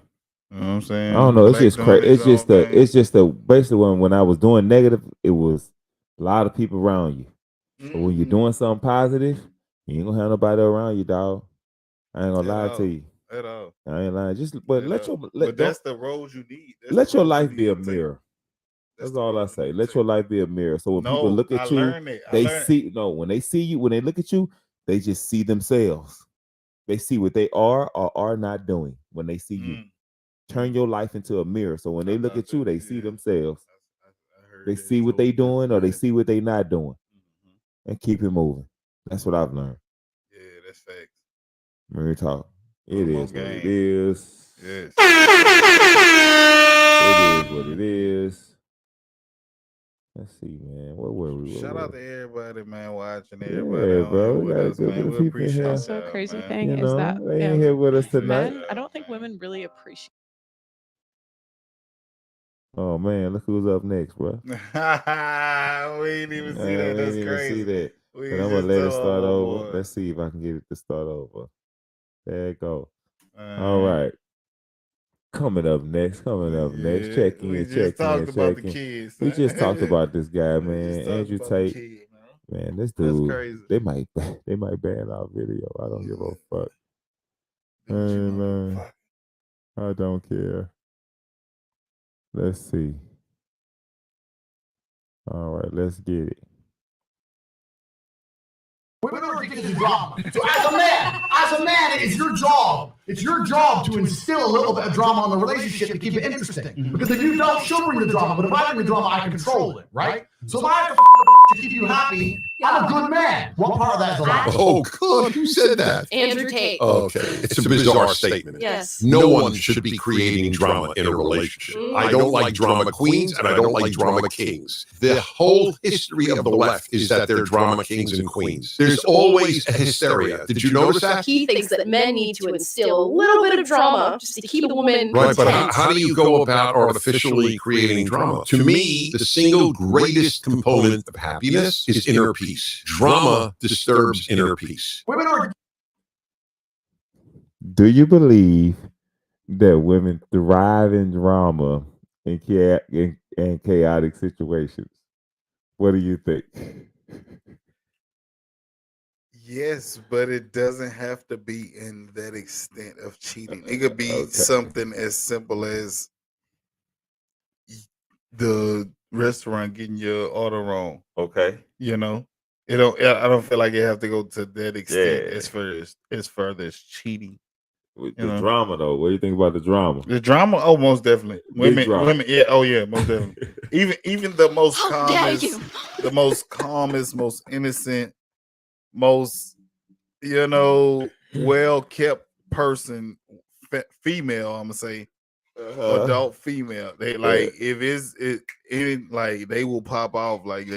you know what I'm saying? I don't know. It's Black just doing crazy. his own thing. It's just the basically when I was doing negative, it was a lot of people around you. But when you're doing something positive, you ain't gonna have nobody around you, dog. I ain't gonna lie to you. At all. I ain't lying. But But that's the roles you need. Let your life be a mirror. That's all I say. Let your life be a mirror. So when people look at you, when they see you, when they look at you, they just see themselves. They see what they are or are not doing when they see you. Turn your life into a mirror. So when they look at you, they see themselves. They see what they doing or they see what they not doing. And keep it moving. That's what I've learned. Yeah, that's facts. Real talk. It is what it game. is. Yes. It is what it is. Let's see, man. Where were we? Shout out to everybody, man, watching. Yeah, Everybody on bro. here We with got a us, good bit man. of We people in appreciate here. Also, y'all, crazy man. thing You is know, that they ain't here with us tonight. men, I don't think women really appreciate. Oh man, look who's up next, bro. We ain't even see that. That's crazy. See that. We But I'm gonna let it just start told over. boy. Let's see if I can get it to start over. There it go. Uh-huh. All right. Coming up next. Check in. We just talked about the kids. We just talked about this guy, We man. just talked Andrew about the Tate. kid, Man, this That's dude. crazy. They might ban our video. I don't give a fuck. Do what you wanna do. Fuck. I don't care. Let's see. All right, let's get it. Women are addicted to drama. So as a man, it's your job. It's your job to instill a little bit of drama on the relationship to keep it interesting. Because if you don't, she'll bring the drama. But if I bring the drama, I control it, right? So if I have to keep you happy, I'm a good man. What part of that is a lie? Oh, God, who said that? Andrew Tate. Okay, it's a bizarre statement. Yes. No one should be creating drama in a relationship. I don't like drama queens and I don't like drama kings. The whole history of the left is that they're drama kings and queens. There's always a hysteria. Did you notice that? He thinks that men need to instill a little bit of drama just to keep the woman Right, but content. how do you go about artificially creating drama? To me, the single greatest component of happiness is inner peace. Drama disturbs inner peace. Women are. Do you believe that women thrive in drama and chaotic situations? What do you think? Yes, but it doesn't have to be in that extent of cheating. It could be something as simple as the restaurant getting your order wrong. Okay. You know, I don't feel like it have to go to that extent as far as cheating. With the drama though, what do you think about the drama? The drama, oh, most definitely. Women, yeah, oh yeah, most definitely. even the most calmest, most innocent, most well kept person, female. I'm gonna say, adult female. They like like they will pop off like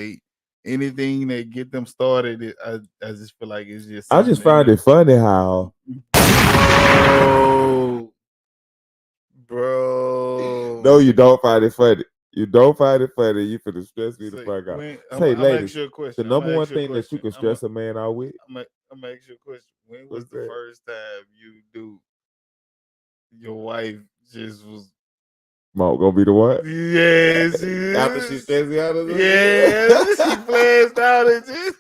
anything that get them started. I just feel like it's just. I just find it funny how. Bro. No, you don't find it funny. You don't find it funny. You finna stress me the fuck out. Say, I'm ladies, ask you a question. the number one thing that you can stress a man out with. I'm gonna ask you a question. When was What's the that? first time your wife just was Mom gonna be the one? Yeah, After she stressed me out of she flashed out and she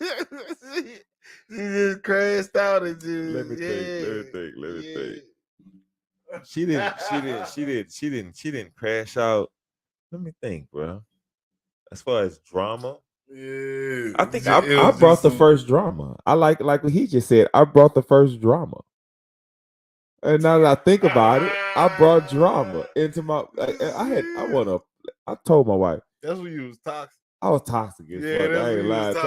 just crashed out and just Let me think. She didn't crash out. Let me think, bro. As far as drama, Yeah, I think I brought the first drama. I like what he just said. I brought the first drama. And now that I think about it, I brought drama into my. I told my wife. That's when you was toxic. I was toxic as fuck. I ain't lying.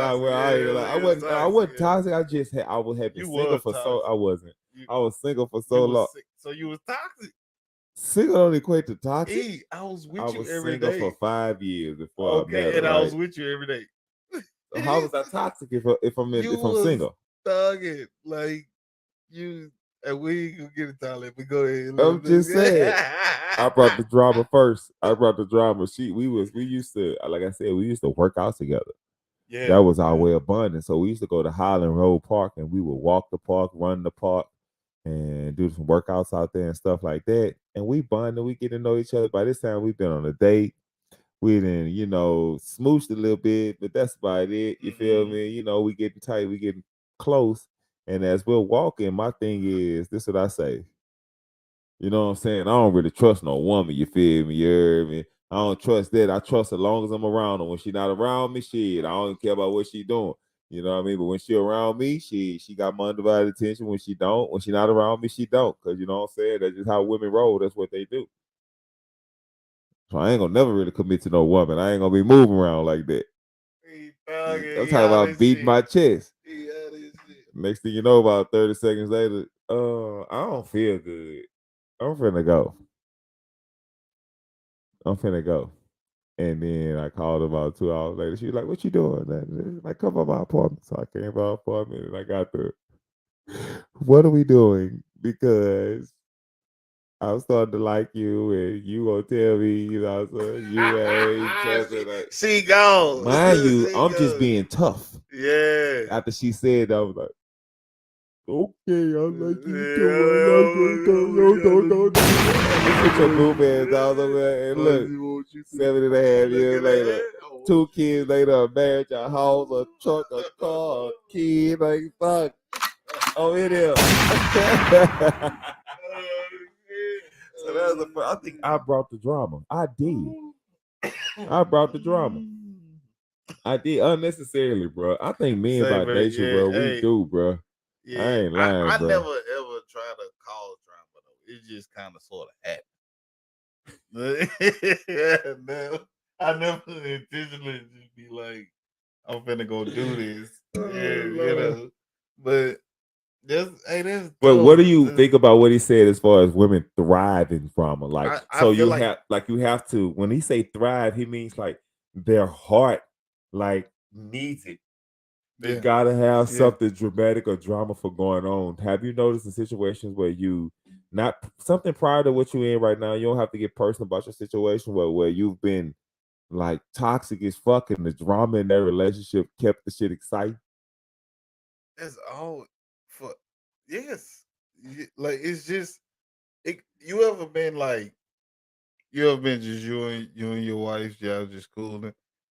I wasn't toxic. I just had. I was having single for so. I wasn't. I was single for so long. So you was toxic. Single don't equate to toxic. I was with I you was every single day for 5 years before I met her. and I was right? with you every day. So how was I toxic if I'm single? Thugging like you. And we ain't gonna get into all that, but go ahead. I'm just saying. I brought the drama first. I brought the drama. We used to, like I said, we used to work out together. Yeah. That was our way of bonding. So we used to go to Highland Road Park and we would walk the park, run the park, and do some workouts out there and stuff like that. And we bonded, we get to know each other. By this time, we've been on a date. We done, smooched a little bit, but that's about it. You feel me? We getting tight, we getting close. And as we're walking, my thing is, this is what I say. You know what I'm saying? I don't really trust no woman, you feel me? You hear me? I don't trust that. I trust as long as I'm around her. When she not around me, shit, I don't care about what she doing. You know what I mean? But when she around me, she got my undivided attention. When she not around me, she don't. Because you know what I'm saying? That's just how women roll. That's what they do. So I ain't gonna never really commit to no woman. I ain't gonna be moving around like that. I'm talking about beating my chest. Next thing you know, about 30 seconds later, I don't feel good. I'm finna go. And then I called about 2 hours later. She was like, "What you doing?" And like, "Come by my apartment." So I came by my apartment and I got the, "What are we doing?" Because I'm starting to like you, and you gonna tell me, so you ain't trusting. She gone. Mind you, I'm just being tough. Yeah. After she said that, I was like, "Okay, I like you too. I like you too. Put your boo ass down over there and look. 7.5 years later, 2 kids later, a marriage, a house, a truck, a car, a kid, like fuck. Oh, it is. So that was I think I brought the drama. I did. I brought the drama. I did unnecessarily, bro. I think men by nature, bro, we do, bro. Yeah, I ain't lying, I bro. never ever try to cause drama though. It just kind of sort of happened. I never intentionally just be like, I'm finna go do this. But that's. But what do you think about what he said as far as women thrive in drama? Like, I you feel have to. When he say thrive, he means like their heart like needs it. You gotta have something dramatic or drama for going on. Have you noticed in situations where you not something prior to what you're in right now? You don't have to get personal about your situation where you've been like toxic as fuck, and the drama in that relationship kept the shit exciting. That's all for yes. Like it's just you ever been just you and your wife, y'all just cooling,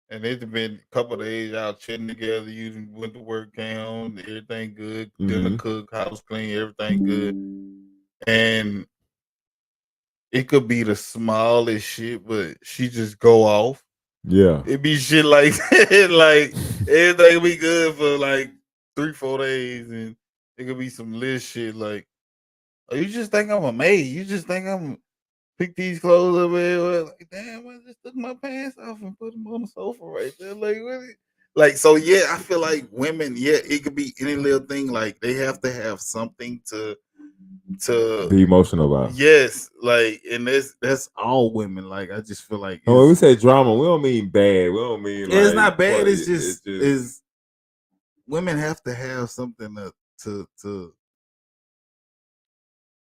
and it's been a couple of days y'all chilling together. You done went to work, came home, everything good, dinner cook, house clean, everything good, and it could be the smallest shit, but she just go off. Yeah, it be shit like that, like everything be good for like 3-4 days, and it could be some list shit like, oh, you just think I'm a maid? You just think I'm pick these clothes up and like, damn, I just took my pants off and put them on the sofa right there. Like, really? Like, so yeah, I feel like women, it could be any little thing. Like, they have to have something to be emotional about. Yes, like, and that's all women. Like, I just feel like when we say drama, we don't mean bad. We don't mean like it's not bad. It's just women have to have something to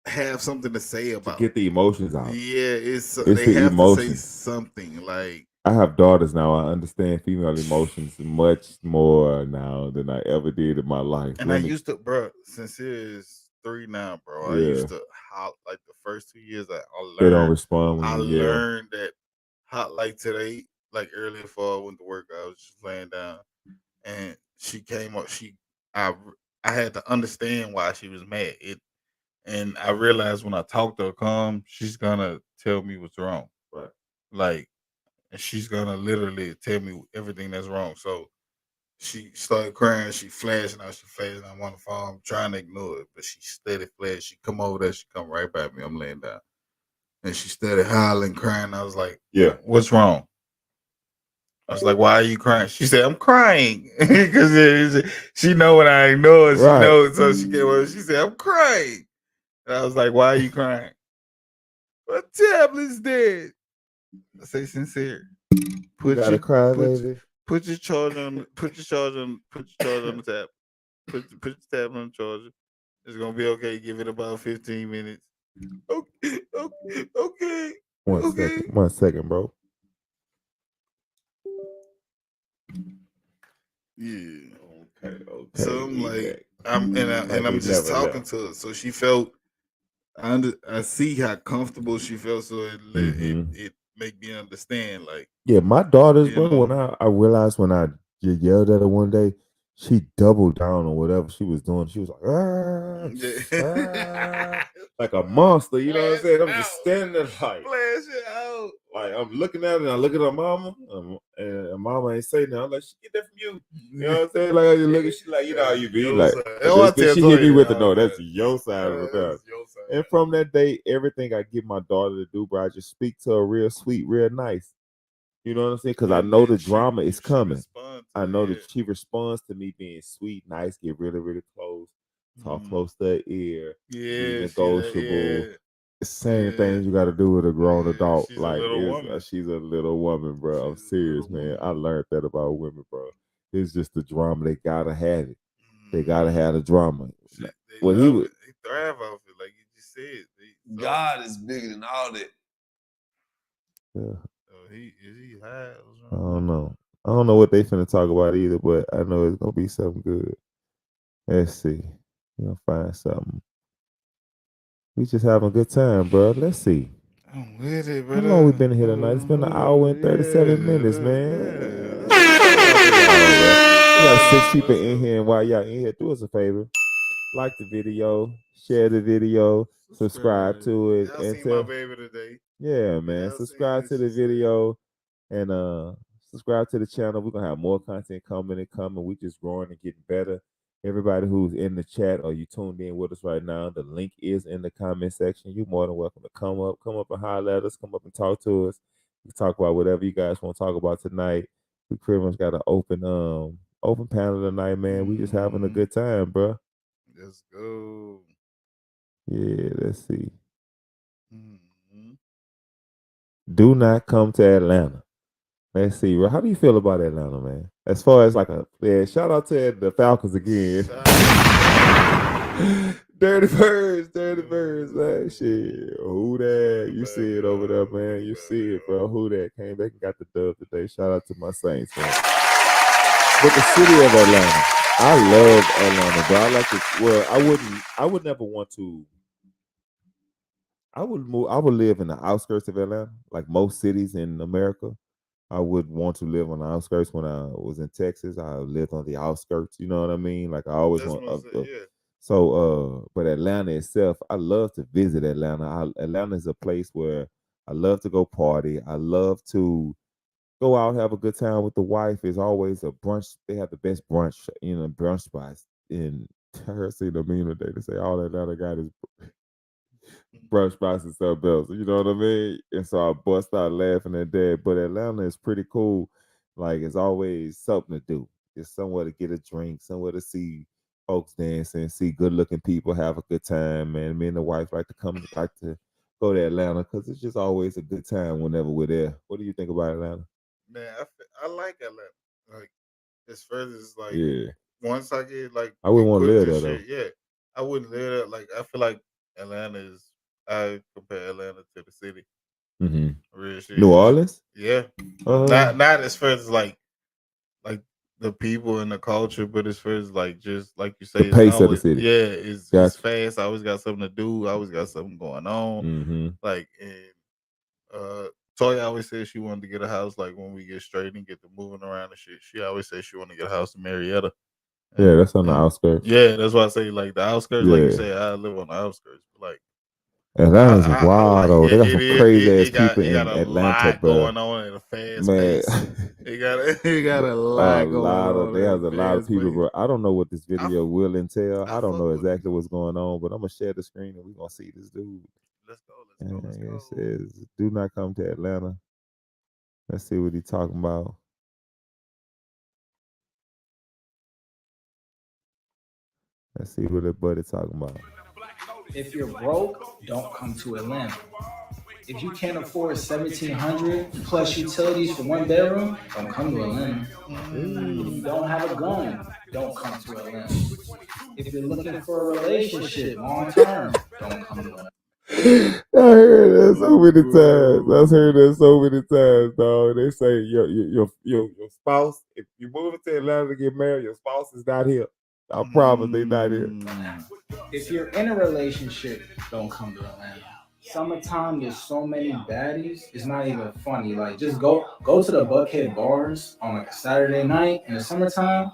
have something to say to about. get the emotions out. Yeah, it's It's they the have to say emotion. something. Like I have daughters now. I understand female emotions much more now than I ever did in my life. and I used to, bro, since it is 3 now, bro. I Yeah. used to holler like the first 2 years. I They don't learned. respond when I you yell. learned that hot like today, like earlier before I went to work, I was just laying down, and she came up. I had to understand why she was mad. And I realized when I talk to her calm, she's gonna tell me what's wrong. Right. Like, and she's gonna literally tell me everything that's wrong. So she started crying. She flashing out. She flashing. I'm on the phone. I'm trying to ignore it, but she steady flash. She come over there. She come right by me. I'm laying down, and she started howling, crying. I was like, Yeah. "What's wrong?" I was like, "Why are you crying?" She said, "I'm crying because she know when I ignore. She Right. knows." So she came over. She said, "I'm crying," and I was like, "Why are you crying?" My tablet's dead. I say sincere. You gotta cry, put, baby. put your charger on. Put your charger on. Put your charger on the tab. Put your tablet on the charger. It's gonna be okay. Give it about 15 minutes. Okay. Okay. Okay. 1 second, bro. Yeah. Okay. So I'm we like, back. and I'm we just never talking left. to her. So she felt. I see how comfortable she felt. So it make me understand. Like, Yeah, my daughters, you bro. know. When I realized when I yelled at her one day, she doubled down on whatever she was doing. She was like, like a monster. You know what I'm saying? I'm just standing there like, Flash it out. like I'm looking at her and I look at her mama, and her mama ain't saying nothing. I'm like, she get that from you. You know what I'm saying? Like I just look at she like, you know how you be like. Then she hit me with the no. That's your side of the battle. And from that day, everything I get my daughter to do, bro, I just speak to her real sweet, real nice. You know what I'm saying? Because I know the drama is coming. I know that she responds to me being sweet, nice, get really, really close, talk close to her ear, be Yeah, negotiable. yeah. Saying the Yeah. things you got to do with a grown adult. She's a Like little woman. she's a little woman, bro. I'm serious, man. I learned that about women, bro. It's just the drama. They gotta have it. They gotta have the drama. They When love he was, it. They thrive off it, like you just said. God is bigger than all that. yeah, Is he high? I don't know. I don't know what they finna talk about either, but I know it's gonna be something good. Let's see. We'll find something. We just having a good time, bro. Let's see. I'm with it, How brother. long we been here tonight? It's been an hour and 37 minutes, man. We got 6 people in here, and while y'all in here, do us a favor. Like the video, share the video, subscribe to it, Y'all and seen my baby today. yeah, man. Subscribe to the video and subscribe to the channel. We're gonna have more content coming and coming. We just growing and getting better. Everybody who's in the chat or you tuned in with us right now, the link is in the comment section. You're more than welcome to come up and holler at us, come up and talk to us. We talk about whatever you guys want to talk about tonight. We pretty much got an open panel tonight, man. We just having a good time, bro. Let's go. Yeah, let's see. Do not come to Atlanta. Let's see. How do you feel about Atlanta, man? As far as like shout out to the Falcons again. Dirty birds, man. Shit. Who that? You see it over there, man. You see it, bro. Who that came back and got the dub today. Shout out to my Saints, man. But the city of Atlanta. I love Atlanta, bro. I like it. Well, I would never want to. I would live in the outskirts of Atlanta, like most cities in America. I would want to live on the outskirts. When I was in Texas, I lived on the outskirts. You know what I mean? Like I always want. But Atlanta itself, I love to visit Atlanta. Atlanta is a place where I love to go party. I love to go out, have a good time with the wife. It's always a brunch. They have the best brunch, brunch spots. In I heard see the meme today to say all Atlanta got is brunch spots and stuff else. You know what I mean? And so I bust out laughing at that. But Atlanta is pretty cool. Like it's always something to do. It's somewhere to get a drink, somewhere to see folks dancing, see good looking people, have a good time. Man, me and the wife like to go to Atlanta because it's just always a good time whenever we're there. What do you think about Atlanta? Man, I like Atlanta. Like as far as like Yeah. once I get like I wouldn't want to equipped live and there shit, yeah, I wouldn't live there. Like I feel like Atlanta is. I compare Atlanta to the city. Mm-hmm. Real shit. New Orleans? Yeah. Uh, Not as far as like the people and the culture, but as far as like just like you say, The it's pace of the always city. it's Gotcha. fast. I always got something to do. I always got something going on. Mm-hmm. Like and Toya always said she wanted to get a house like when we get straight and get to moving around and shit. She always said she wanted to get a house in Marietta. Yeah, that's on the outskirts. Yeah, that's why I say like the outskirts, like you Yeah. say, I live on the outskirts. But like Atlanta's I wild like though. They got it some is crazy ass people it got in a Atlanta, lot bro. going on at a fast Man, pace. It got a lot going on they at have a a lot of fast people, pace. bro. I don't know what this video will entail. I don't fuck know with exactly what's going on, but I'm gonna share the screen and we're gonna see this dude. Let's go. And it says, "Do not come to Atlanta." Let's see what he's talking about. Let's see what the buddy talking about. If you're broke, don't come to Atlanta. If you can't afford $1,700 plus utilities for one bedroom, don't come to Atlanta. If you don't have a gun, don't come to Atlanta. If you're looking for a relationship long term, don't come to Atlanta. I heard that so many times. I've heard that so many times, dog. They say your spouse, if you move to Atlanta to get married, your spouse is not here. I promise they not here. If you're in a relationship, don't come to Atlanta. Summertime, there's so many baddies. It's not even funny. Like, just go to the Buckhead bars on like a Saturday night in the summertime.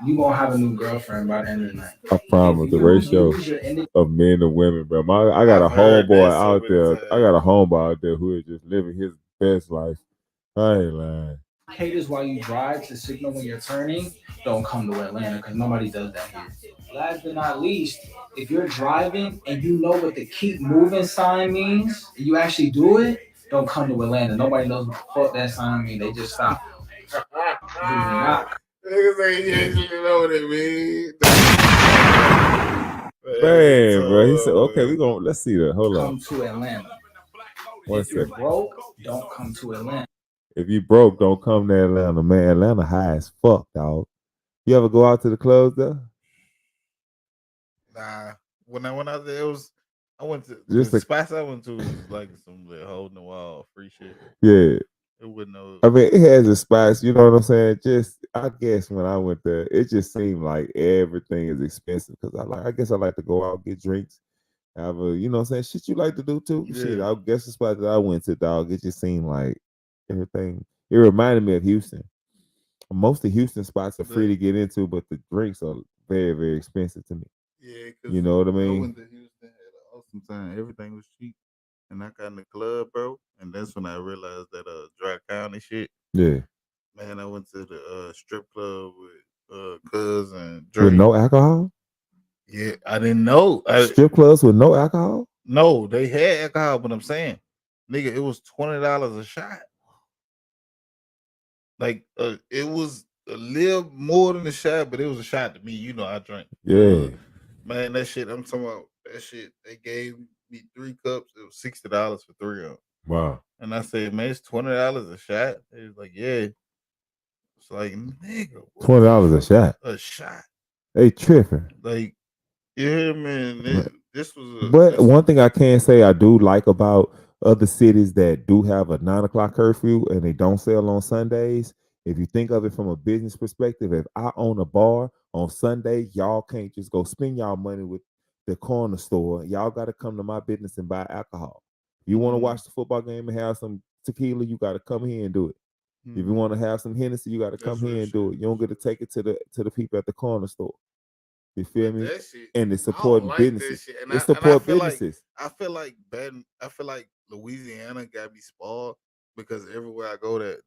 You gonna have a new girlfriend by the end of the night. I promise the ratio of men and women, bro. I got a homeboy out there. I got a homeboy out there who is just living his best life. I ain't lying. Indicators while you drive to signal when you're turning, don't come to Atlanta because nobody does that here. Last but not least, if you're driving and you know what the keep moving sign means, and you actually do it, don't come to Atlanta. Nobody knows what the fuck that sign means. They just stop. Do not. Niggas ain't actually know what it means. Man, bro. He said, okay, let's see that. Hold Come on. to Atlanta. One If you're second. broke, don't come to Atlanta. If you broke, don't come to Atlanta, man. Atlanta high as fuck, dog. You ever go out to the clubs there? Nah. When I went out there, I went to Just the spots I went to was like some like holding the wall free shit. Yeah. It wouldn't know. I mean, it has a spice, you know what I'm saying? Just, I guess when I went there, it just seemed like everything is expensive because I guess I like to go out, get drinks, have a, you know what I'm saying? Shit you like to do too. Shit, Yeah. I guess the spot that I went to, dog, it just seemed like everything. It reminded me of Houston. Most of Houston spots are free to get into, but the drinks are very, very expensive to me. Yeah, You know what I I mean? went to Houston, had an awesome time. Everything was cheap. And I got in the club, bro. And that's when I realized that dry county shit. Yeah. Man, I went to the strip club with Cuz and With Drake. no alcohol? Yeah, I didn't know. Strip clubs with no alcohol? No, they had alcohol, but I'm saying, nigga, it was $20 a shot. Like it was a little more than a shot, but it was a shot to me. You know, I drink. Yeah. Man, that shit. I'm talking about that shit. They gave me 3 cups. It was $60 for 3 of them. Wow. And I said, man, it's $20 a shot. They was like, yeah. It's like, nigga, $20 a shot. a shot. They tripping. Like, yeah, man. This was But one thing I can say I do like about other cities that do have a 9 o'clock curfew and they don't sell on Sundays. If you think of it from a business perspective, if I own a bar on Sunday, y'all can't just go spend y'all money with the corner store. Y'all got to come to my business and buy alcohol. If you want to watch the football game and have some tequila, you got to come here and do it. If you want to have some Hennessy, you got to come here and do it. You don't get to take it to the people at the corner store. You feel me? And it's supporting businesses. It's support businesses. I feel like Louisiana got me spoiled because everywhere I go that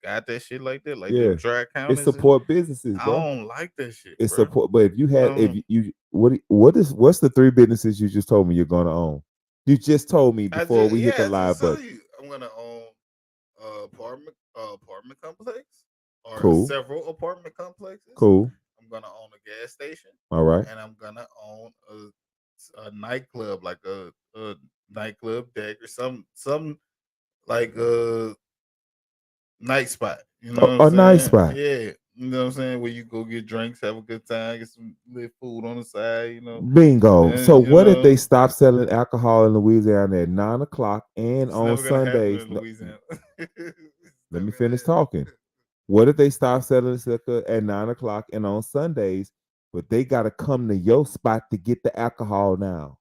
got that shit like that, like Yeah, them dry counties. it's support businesses, I bro. don't like that shit. It's bro. support, but if you had, if you what's the 3 businesses you just told me you're gonna own? You just told me before we hit the live button. I'm gonna own apartment complex or Cool. several apartment complexes. Cool. I'm gonna own a gas station. All right. And I'm gonna own a nightclub, like a nightclub deck or some like night spot. You know what A I'm nice saying? spot. Yeah. You know what I'm saying? Where you go get drinks, have a good time, get some little food on the side, you know. Bingo. And, So you what if know, they stop selling alcohol in Louisiana at 9 o'clock and it's on never gonna happen Sundays? in Louisiana. Let me finish talking. What if they stop selling liquor at 9 o'clock and on Sundays, but they gotta come to your spot to get the alcohol now?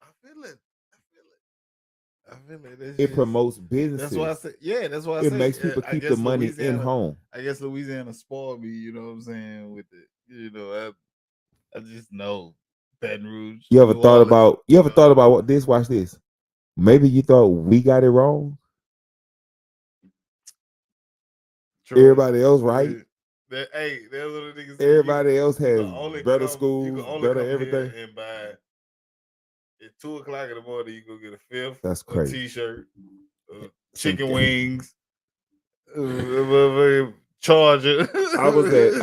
I feel it. I feel it. It's It just, promotes that's why I businesses. say, yeah, that's why I It say, makes people I keep the guess money in Louisiana, home. I guess Louisiana spoiled me, you know what I'm saying, with it. You know, I just know Baton Rouge, You ever New thought Orleans. about what this? Watch this. Maybe you thought we got it wrong. True. Everybody else right. Hey, that's what the niggas say. Everybody else You has can only better come, schools, you can only better come everything. here and buy at 2 o'clock in the morning. You go get a fifth, That's a crazy. T-shirt, Some chicken damn- wings, charger. I was at,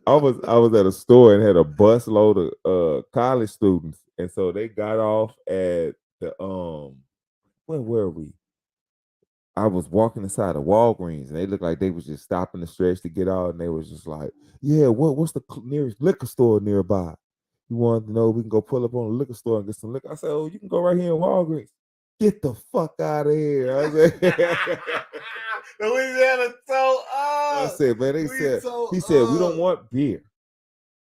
I was at a store and had a bus load of college students, and so they got off at the where were we? I was walking inside of Walgreens, and they looked like they was just stopping the stretch to get out, and they was just like, "Yeah, what's the nearest liquor store nearby? You want to know? We can go pull up on a liquor store and get some liquor." I said, "Oh, you can go right here in Walgreens." Get the fuck out of here! I said, Louisiana so I up. said, man, he said, we don't want beer.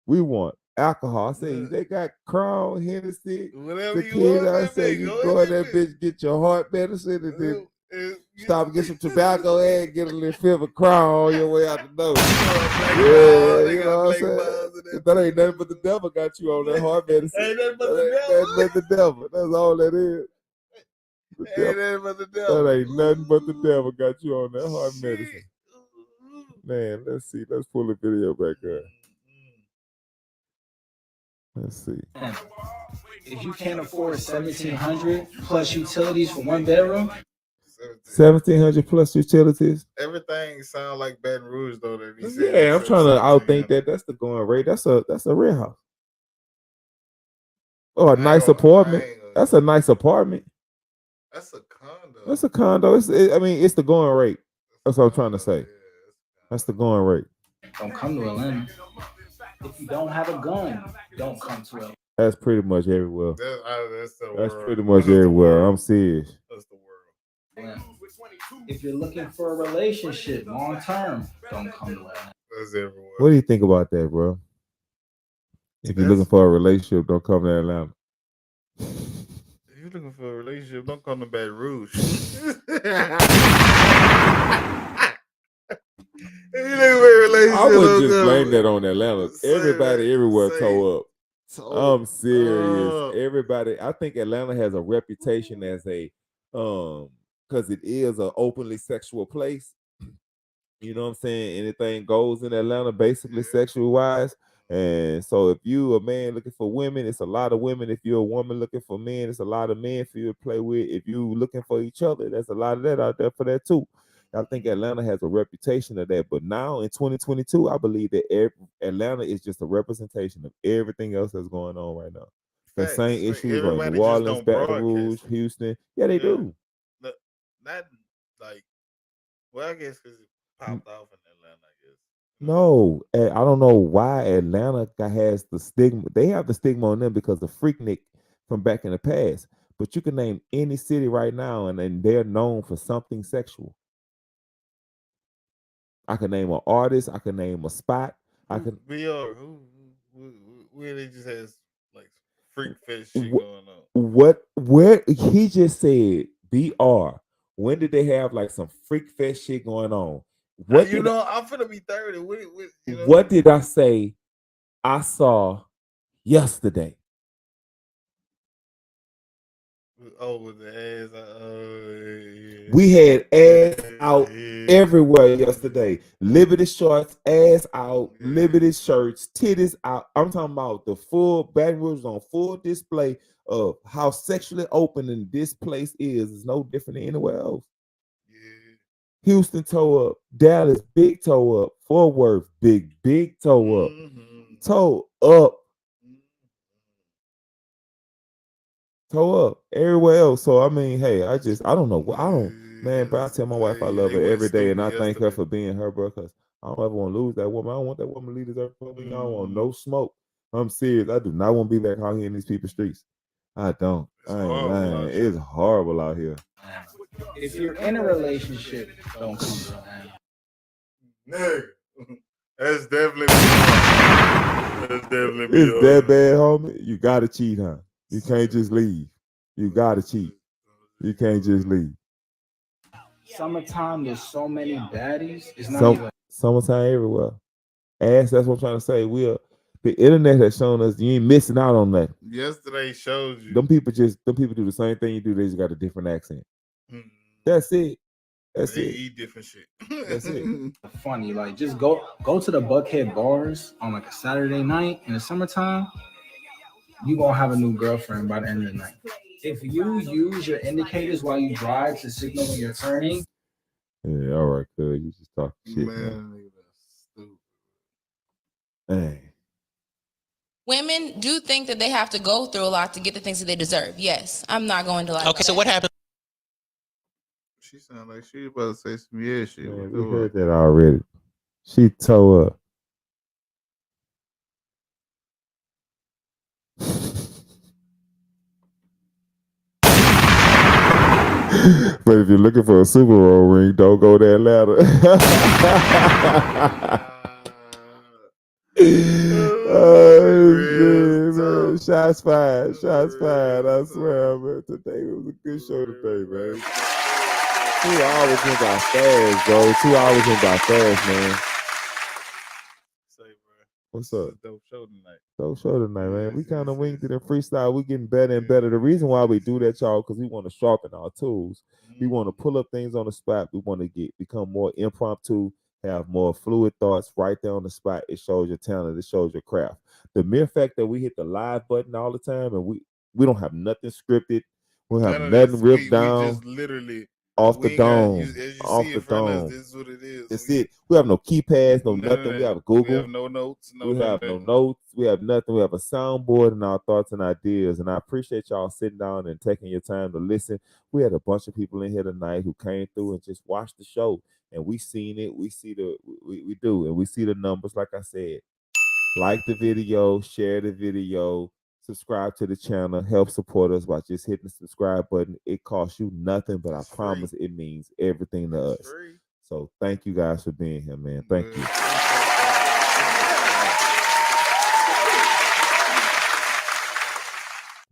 We want alcohol. I said, they got Crown, Hennessy, Whatever you tequila. want, I that said, bitch, you go go in in that bitch, get your heart medicine, and then get stop and get some tobacco and get a little fifth of Crown on your way out the door. They Yeah, you got know what I'm black saying? balls in that That ain't nothing but the devil got you on that heart medicine. Ain't nothing but That the ain't devil. nothing but the devil. That's all that is. The Ain't devil. nothing but the devil. That ain't nothing but the devil got you on that heart Shit. medicine. Man, let's see. Let's pull the video back up. Let's see. If you can't afford $1,700 plus utilities for one bedroom, 1,700 plus utilities. Everything sound like Baton Rouge though. That he said. Yeah, I'm trying to outthink that. That's the going rate. That's a real house. Oh, a nice apartment. That's a nice apartment. That's a condo. That's a condo. It's the going rate. That's what I'm trying to say. That's the going rate. don't come to Atlanta. If you don't have a gun, don't come to Atlanta. That's pretty much everywhere. That's the That's world. pretty much everywhere. I'm serious. That's the world. If you're looking for a relationship long term, don't come to Atlanta. That's everywhere. What do you think about that, bro? If you're looking for a relationship, don't come to Atlanta. If you're looking for a relationship, don't come to Baton Rouge. I would just blame that on Atlanta. Everybody everywhere toe up. I'm serious. Everybody, I think Atlanta has a reputation as a because it is an openly sexual place. You know what I'm saying? Anything goes in Atlanta, basically sexual wise. And so if you a man looking for women, it's a lot of women. If you're a woman looking for men, it's a lot of men for you to play with. If you looking for each other, there's a lot of that out there for that too. I think Atlanta has a reputation of that. But now in 2022, I believe that Atlanta is just a representation of everything else that's going on right now. The same issues are New Orleans, Baton Rouge, Houston. Yeah, they do. Not like, well, I guess because it popped off in Atlanta, I guess. No, I don't know why Atlanta has the stigma. They have the stigma on them because of Freaknik from back in the past. But you can name any city right now, and they're known for something sexual. I can name an artist. I can name a spot. I can. Where they just has like freak fetish shit going on. Where he just said BR. When did they have like some freak fest shit going on? I'm finna be 30. What did I say I saw yesterday? Oh, with the ass. We had ass out everywhere yesterday. Liberty shorts, ass out, Liberty shirts, titties out. I'm talking about the full Baton Rouge on full display of how sexually open this place is. It's no different than anywhere else. Houston toe up, Dallas big toe up, Fort Worth big toe up, toe up. Toe up everywhere else. So I mean, hey, I don't know. Man, bro, I tell my wife I love her every day, and I thank her for being her, bro. Cause I don't ever want to lose that woman. I don't want that woman to lead this earth for me. I don't want no smoke. I'm serious. I do not want to be back out here in these people's streets. I don't. I ain't lying. It's horrible out here. If you're in a relationship, don't come to Atlanta. Nigga, that's definitely It's that bad, homie. You gotta cheat, huh? You can't just leave. You gotta cheat. You can't just leave. Summertime, there's so many baddies. It's not even. Summertime everywhere. That's what I'm trying to say. The internet has shown us you ain't missing out on that. Yesterday showed you. Them people do the same thing you do. They just got a different accent. That's it. They eat different shit. That's it. Funny, like just go to the Buckhead bars on like a Saturday night in the summertime. You gonna have a new girlfriend by the end of the night. If you use your indicators while you drive to signal when you're turning. Yeah, all right, cuz you just talk shit, man. Hey. Women do think that they have to go through a lot to get the things that they deserve. Yes, I'm not going to lie. Okay, so what happened? She sounded like she about to say some shit. Man, we heard that already. She told her. But if you're looking for a Super Bowl ring, don't go that ladder. Man. Shots fired. Shots fired. I swear, man. Today was a good show today, man. 2 hours went by fast, bro. 2 hours went by fast, man. What's up? Dope show tonight. Dope show tonight, man. We kind of winged it in freestyle. We getting better and better. The reason why we do that, y'all, because we want to sharpen our tools. We want to pull up things on the spot. We want to become more impromptu, have more fluid thoughts right there on the spot. It shows your talent. It shows your craft. The mere fact that we hit the live button all the time and we don't have nothing scripted. We don't have nothing ripped down. We just literally off the dome. Off the dome. This is what it is. That's it. We have no keypads, no nothing. We have Google. We have no notes. We have no notes. We have nothing. We have a soundboard and our thoughts and ideas. And I appreciate y'all sitting down and taking your time to listen. We had a bunch of people in here tonight who came through and just watched the show. And we seen it. We see we do. And we see the numbers, like I said. Like the video, share the video, subscribe to the channel, help support us by just hitting the subscribe button. It costs you nothing, but I promise it means everything to us. So thank you guys for being here, man. Thank you.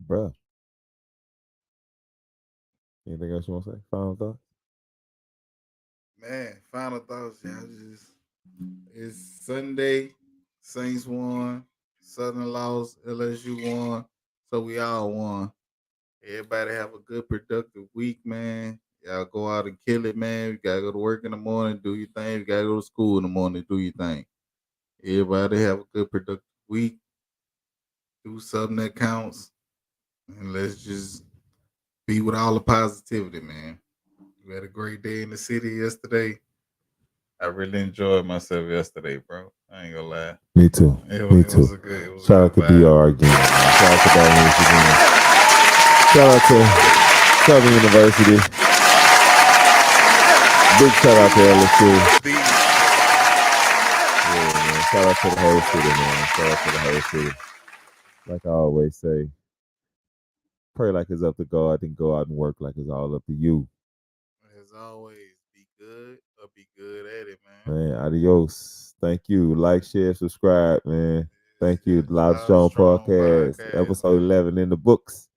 Bruh. Anything else you want to say? Final thoughts? Man, final thoughts, y'all. It's Sunday. Saints won. Southern lost. LSU won. So we all won. Everybody have a good, productive week, man. Y'all go out and kill it, man. You gotta go to work in the morning, do your thing. You gotta go to school in the morning, do your thing. Everybody have a good, productive week. Do something that counts. And let's just be with all the positivity, man. We had a great day in the city yesterday. I really enjoyed myself yesterday, bro. I ain't gonna lie. Me too. Me too. Shout out to DR again. Shout out to Dallas again. Shout out to Southern University. Big shout out to LSU. Yeah, man. Shout out to the whole city, man. Shout out to the whole city. Like I always say, pray like it's up to God, then go out and work like it's all up to you. As always, be good or be good at it, man. Man, adios. Thank you. Like, share, subscribe, man. Thank you. Loud Strong Podcast, episode 11 in the books.